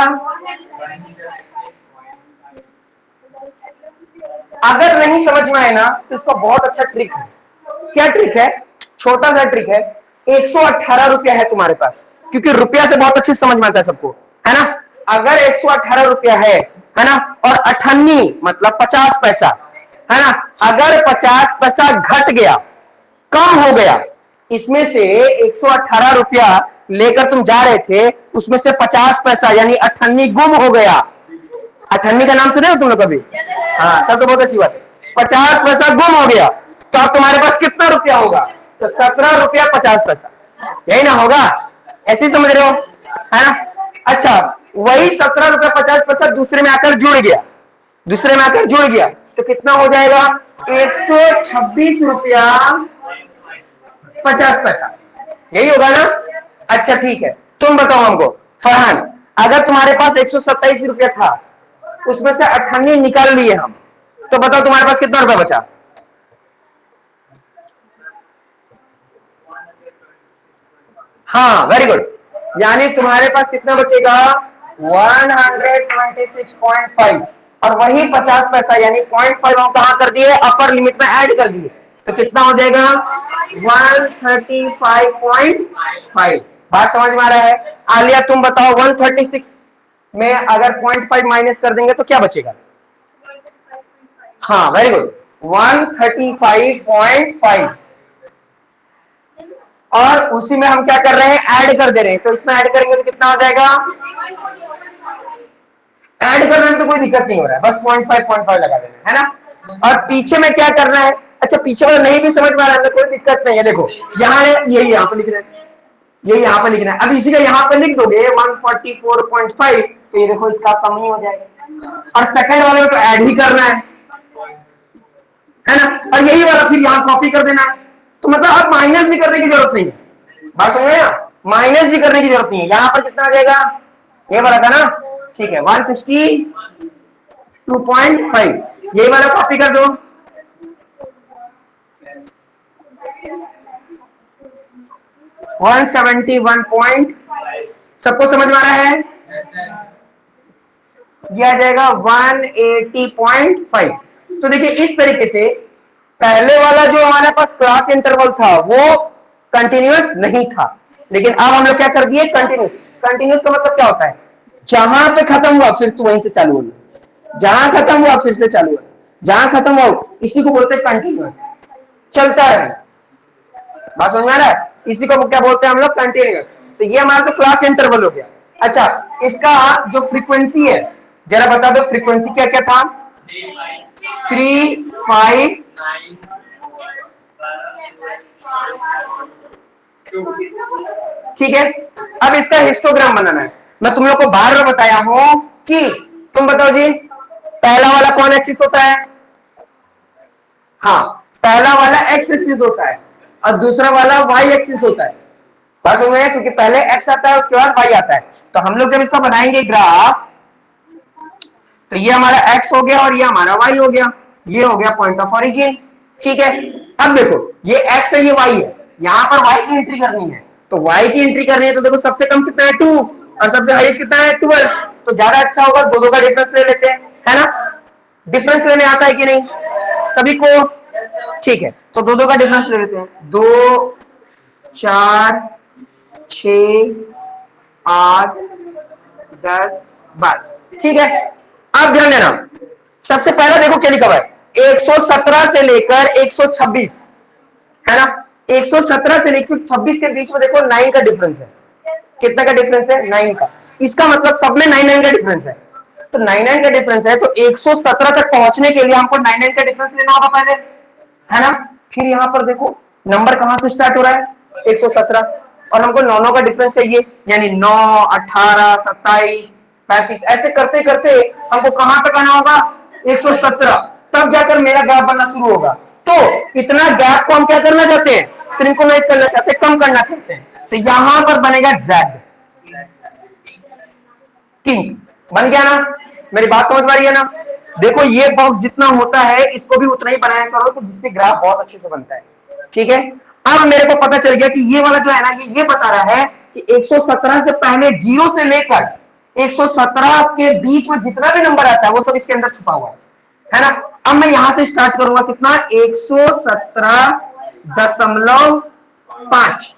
अगर नहीं समझ में आए ना तो इसका बहुत अच्छा ट्रिक है। क्या ट्रिक है, छोटा सा ट्रिक है। 118 रुपया है तुम्हारे पास, क्योंकि रुपया से बहुत अच्छे से समझ में आता है सबको, है ना। अगर 118 रुपया है ना, और 98 मतलब 50 पैसा, है ना। अगर 50 पैसा घट गया, कम हो गया, इसमें से 118 रुपया लेकर तुम जा रहे थे, उसमें से 50 पैसा यानी 98 गुम हो गया। 98 का नाम सुने हो तुम लोग कभी, हाँ तब तो बहुत अच्छी बात है। 50 पैसा गुम हो गया तो अब तुम्हारे पास कितना रुपया होगा, तो 17 रुपया 50 पैसा, यही ना होगा, ऐसे ही समझ रहे हो, है ना। अच्छा, वही 17 रुपया 50 पैसा दूसरे में आकर जुड़ गया, दूसरे में आकर जुड़ गया तो कितना हो जाएगा, 126 रुपया 50 पैसा, यही होगा ना। अच्छा ठीक है, तुम बताओ हमको, फरहान, अगर तुम्हारे पास 127 रुपया था, उसमें से 98 निकाल लिए हम, तो बताओ तुम्हारे पास कितना रुपया बचा। हाँ वेरी गुड, यानी तुम्हारे पास कितना बचेगा, 126.5, और वही 50 पैसा यानी 0.5 हम कहां कर दिए, अपर लिमिट में ऐड कर दिए, तो कितना हो जाएगा 135.5। बात समझ में आ रहा है। आलिया तुम बताओ, 136 में अगर 0.5 माइनस कर देंगे तो क्या बचेगा, हाँ वेरी गुड, 135.5, और उसी में हम क्या कर रहे हैं, ऐड कर दे रहे हैं, तो इसमें ऐड करेंगे तो कितना हो जाएगा, ऐड करने में तो कोई दिक्कत नहीं हो रहा है, बस 0.5 लगा देना है ना। और पीछे में क्या करना है, अच्छा पीछे वाला नहीं भी समझ में आ रहा है कोई दिक्कत नहीं है। देखो यहाँ है, यही यहाँ पे लिख रहे हैं, यही यहाँ पे लिखना है। अब इसी का यहाँ पे लिख दोगे 144.5, तो ये देखो इसका कम ही हो जाएगा, और सेकंड वाले में तो ऐड ही करना है ना। और यही वाला फिर यहाँ कॉपी कर देना है, तो मतलब अब माइनस भी करने की जरूरत नहीं है। बात समझ में, माइनस भी करने की जरूरत नहीं है। यहाँ पर कितना आ जाएगा, ये वाला था ना, ठीक है, 162.5, यही वाला कॉपी कर दो। वन 171 पॉइंट, सबको समझ में आ रहा है, यह आ जाएगा 180.5। तो देखिए इस तरीके से पहले वाला जो हमारे पास क्लास इंटरवल था वो कंटिन्यूअस नहीं था, लेकिन अब हम लोग क्या कर दिए, कंटिन्यूअस। कंटिन्यूअस का मतलब क्या होता है, जहां पे खत्म हुआ फिर से वहीं से चालू होना, जहां खत्म हुआ फिर से चालू होना, जहां खत्म हुआ, इसी को बोलते हैं कंटिन्यूअस, चलता है। बात समझ में आ रहा है, इसी को क्या बोलते हैं हम लोग, कंटिन्यूअस। तो ये हमारा तो क्लास इंटरवल हो गया। अच्छा, इसका जो फ्रीक्वेंसी है जरा बता दो, फ्रीक्वेंसी क्या क्या था, 3, 5, ठीक है। अब इसका हिस्टोग्राम बनाना है। मैं तुम लोग को बार बार बताया हूं कि तुम बताओ जी, पहला वाला कौन एक्सिस होता है, हाँ पहला वाला एक्स एक्सिस होता है और दूसरा वाला वाई एक्सिस होता है। बात हो गई, क्योंकि पहले एक्स आता है उसके बाद वाई आता है। तो हम लोग जब इसका बनाएंगे ग्राफ, तो ये हमारा एक्स हो गया और ये हमारा वाई हो गया, ये हो गया पॉइंट ऑफ ओरिजिन। ठीक है, अब देखो ये एक्स है ये वाई है, यहां पर वाई की एंट्री करनी है, तो वाई की एंट्री करनी है तो देखो सबसे कम कितना है 2 और सबसे हाईएस्ट कितना है 12। तो ज्यादा अच्छा होगा दो का डिफरेंस ले लेते हैं, है ना। डिफरेंस लेने आता है कि नहीं सभी को? ठीक है, तो दो का डिफरेंस ले लेते हैं। 2 4 6 8 10 12। ठीक है, अब ध्यान देना, सबसे पहला देखो क्या लिखा हुआ है, 117 से लेकर 126, है ना। 117 से 126 के बीच में देखो 9 का डिफरेंस है। कितना का डिफरेंस है? 9 का। इसका मतलब सब में 9 का डिफरेंस है। तो 9 का डिफरेंस है, तो 117 तक पहुंचने के लिए हमको 9 का डिफरेंस लेना होगा पहले, है ना। फिर यहां पर देखो नंबर कहां से स्टार्ट हो रहा है? 117, और हमको 9 का डिफरेंस चाहिए, यानी 9 18 27 35, ऐसे करते करते हमको कहां तक आना होगा? 117, तब जाकर मेरा ग्राफ बनना शुरू होगा। तो इतना गैप को हम क्या करना चाहते हैं? सिंक्रोनाइज करना चाहते हैं, कम करना चाहते हैं। तो यहां पर बनेगा Z किंग, बन गया ना। मेरी बात समझ में आ रही है ना? देखो ये बॉक्स जितना होता है इसको भी उतना ही बनाया करो, तो जिससे ग्राफ बहुत अच्छे से बनता है। ठीक है, अब मेरे को पता चल गया कि ये वाला जो है ना, ये बता रहा है कि 117 से पहले 0 से लेकर 117 के बीच में जितना भी नंबर आता है वो सब इसके अंदर छुपा हुआ है ना। अब मैं यहां से स्टार्ट करूंगा, कितना? 117.5।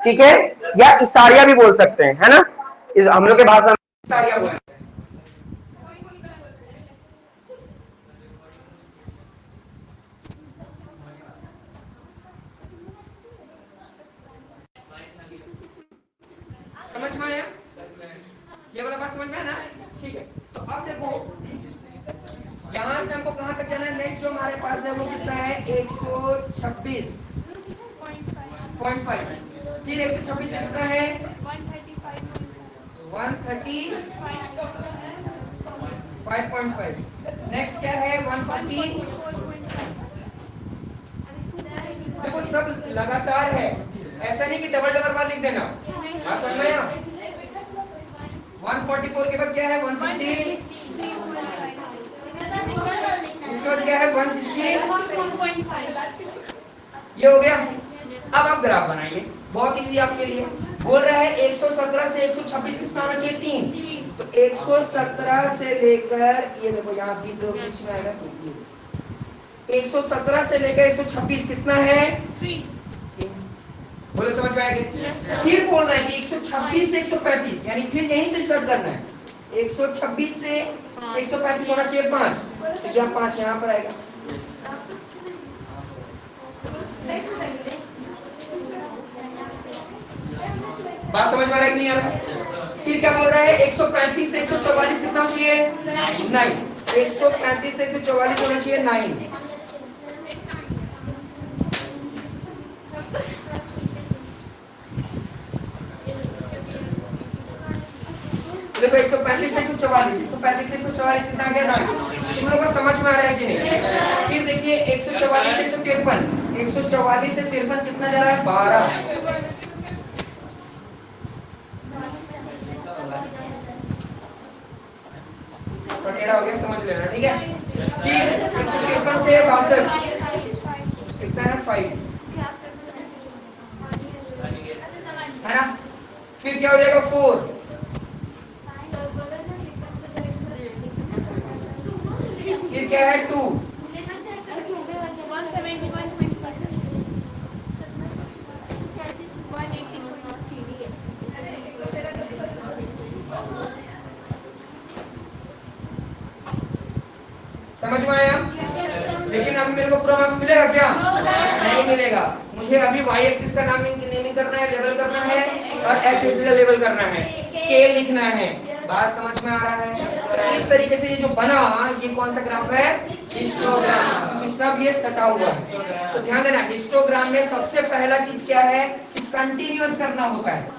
ठीक है, या इशारिया भी बोल सकते हैं, है ना। हम लोग के भाषा में इशारिया बोलते हैं। समझ में आया? ये वाला बात समझ में आया ना? ठीक है, तो अब देखो यहां से हमको कहां तक जाना है? नेक्स्ट जो हमारे पास है वो कितना है? 126.5। फिर 126 से कितना है? 135.5। नेक्स्ट क्या है? 140। देखो सब लगातार है, ऐसा नहीं कि डबल डबल बार लिख देना। बात समझ में आया? 144 के बाद क्या है? 150। इसके बाद क्या है? 160। ये हो गया। अब आप ग्राफ बनाइए, बहुत इजी आपके लिए। बोल रहा है 117 से 126 कितना होना चाहिए? 3। तो 117 से लेकर, ये देखो यहाँ भी दो बीच में आएगा, 117 से लेकर 126 कितना है? 3। बोलो समझ में आएगा? फिर बोलना है कि 126 से 135, यानी फिर यहीं से स्टार्ट करना है। 126 से 135 होना चाहिए 5, तो यहाँ 5 यहाँ पर आएगा। बात समझ में आ रहा है कि नहीं आ रहा? फिर क्या बोल रहा है? 135 से 144 कितना चाहिए? 9। 135 से 144 होना चाहिए 9। देखो 135 से 144, 135 से 144 कितना आ गया? 9। तुम लोगों को समझ में आ रहा है कि नहीं? फिर देखिए 144 से 153, 144 से 53 कितना जा रहा है? 12। हो गया, समझ लेना, ठीक है। फिर 153 से 62 कितना है? 5, है ना। फिर क्या हो जाएगा? 4। फिर क्या है? 2। समझ में आया? लेकिन अभी मेरे को पूरा मार्क्स मिलेगा क्या? नहीं मिलेगा। मुझे अभी y एक्सिस का नेमिंग करना है, लेवल करना है, और x एक्सिस का लेवल करना है, स्केल लिखना है। बात समझ में आ रहा है? इस तरीके से ये जो बना, ये कौन सा ग्राफ है? हिस्टोग्राम। सब ये सटा हुआ है। तो ध्यान देना, हिस्टोग्राम में सबसे पहला चीज क्या है कि कंटिन्यूअस करना होता है।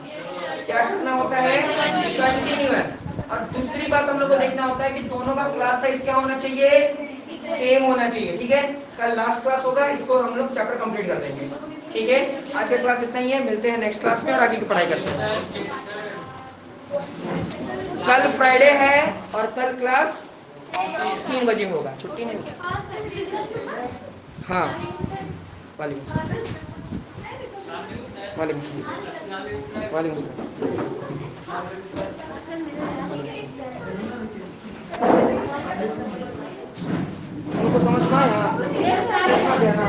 क्या करना होता है? कंटिन्यूअस। और दूसरी बात हम लोग को देखना होता है कि दोनों का क्लास साइज क्या होना चाहिए? सेम होना चाहिए, ठीक है। कल लास्ट क्लास होगा, इसको हम लोग चैप्टर कंप्लीट कर देंगे, ठीक है। आज का क्लास इतना ही है, मिलते हैं नेक्स्ट क्लास में और आगे की पढ़ाई करते हैं। कल फ्राइडे है और कल क्लास 3 बजे होगा, छुट्टी नहीं होगी। हाँ, वालेकुम सलाम, वालेकुम सलाम, वालेकुम सलाम। उनको समझ में आया, समझ में आया ना?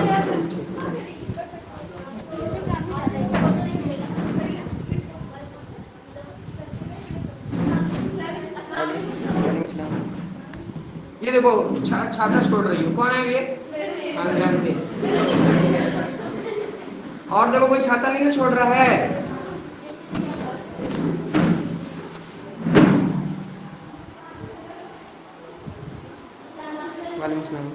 ये देखो छाता छोड़ रही हो, कौन है ये? हाँ, ध्यान दे। और देखो कोई छाता नहीं ना छोड़ रहा है। वालेकुम सलाम।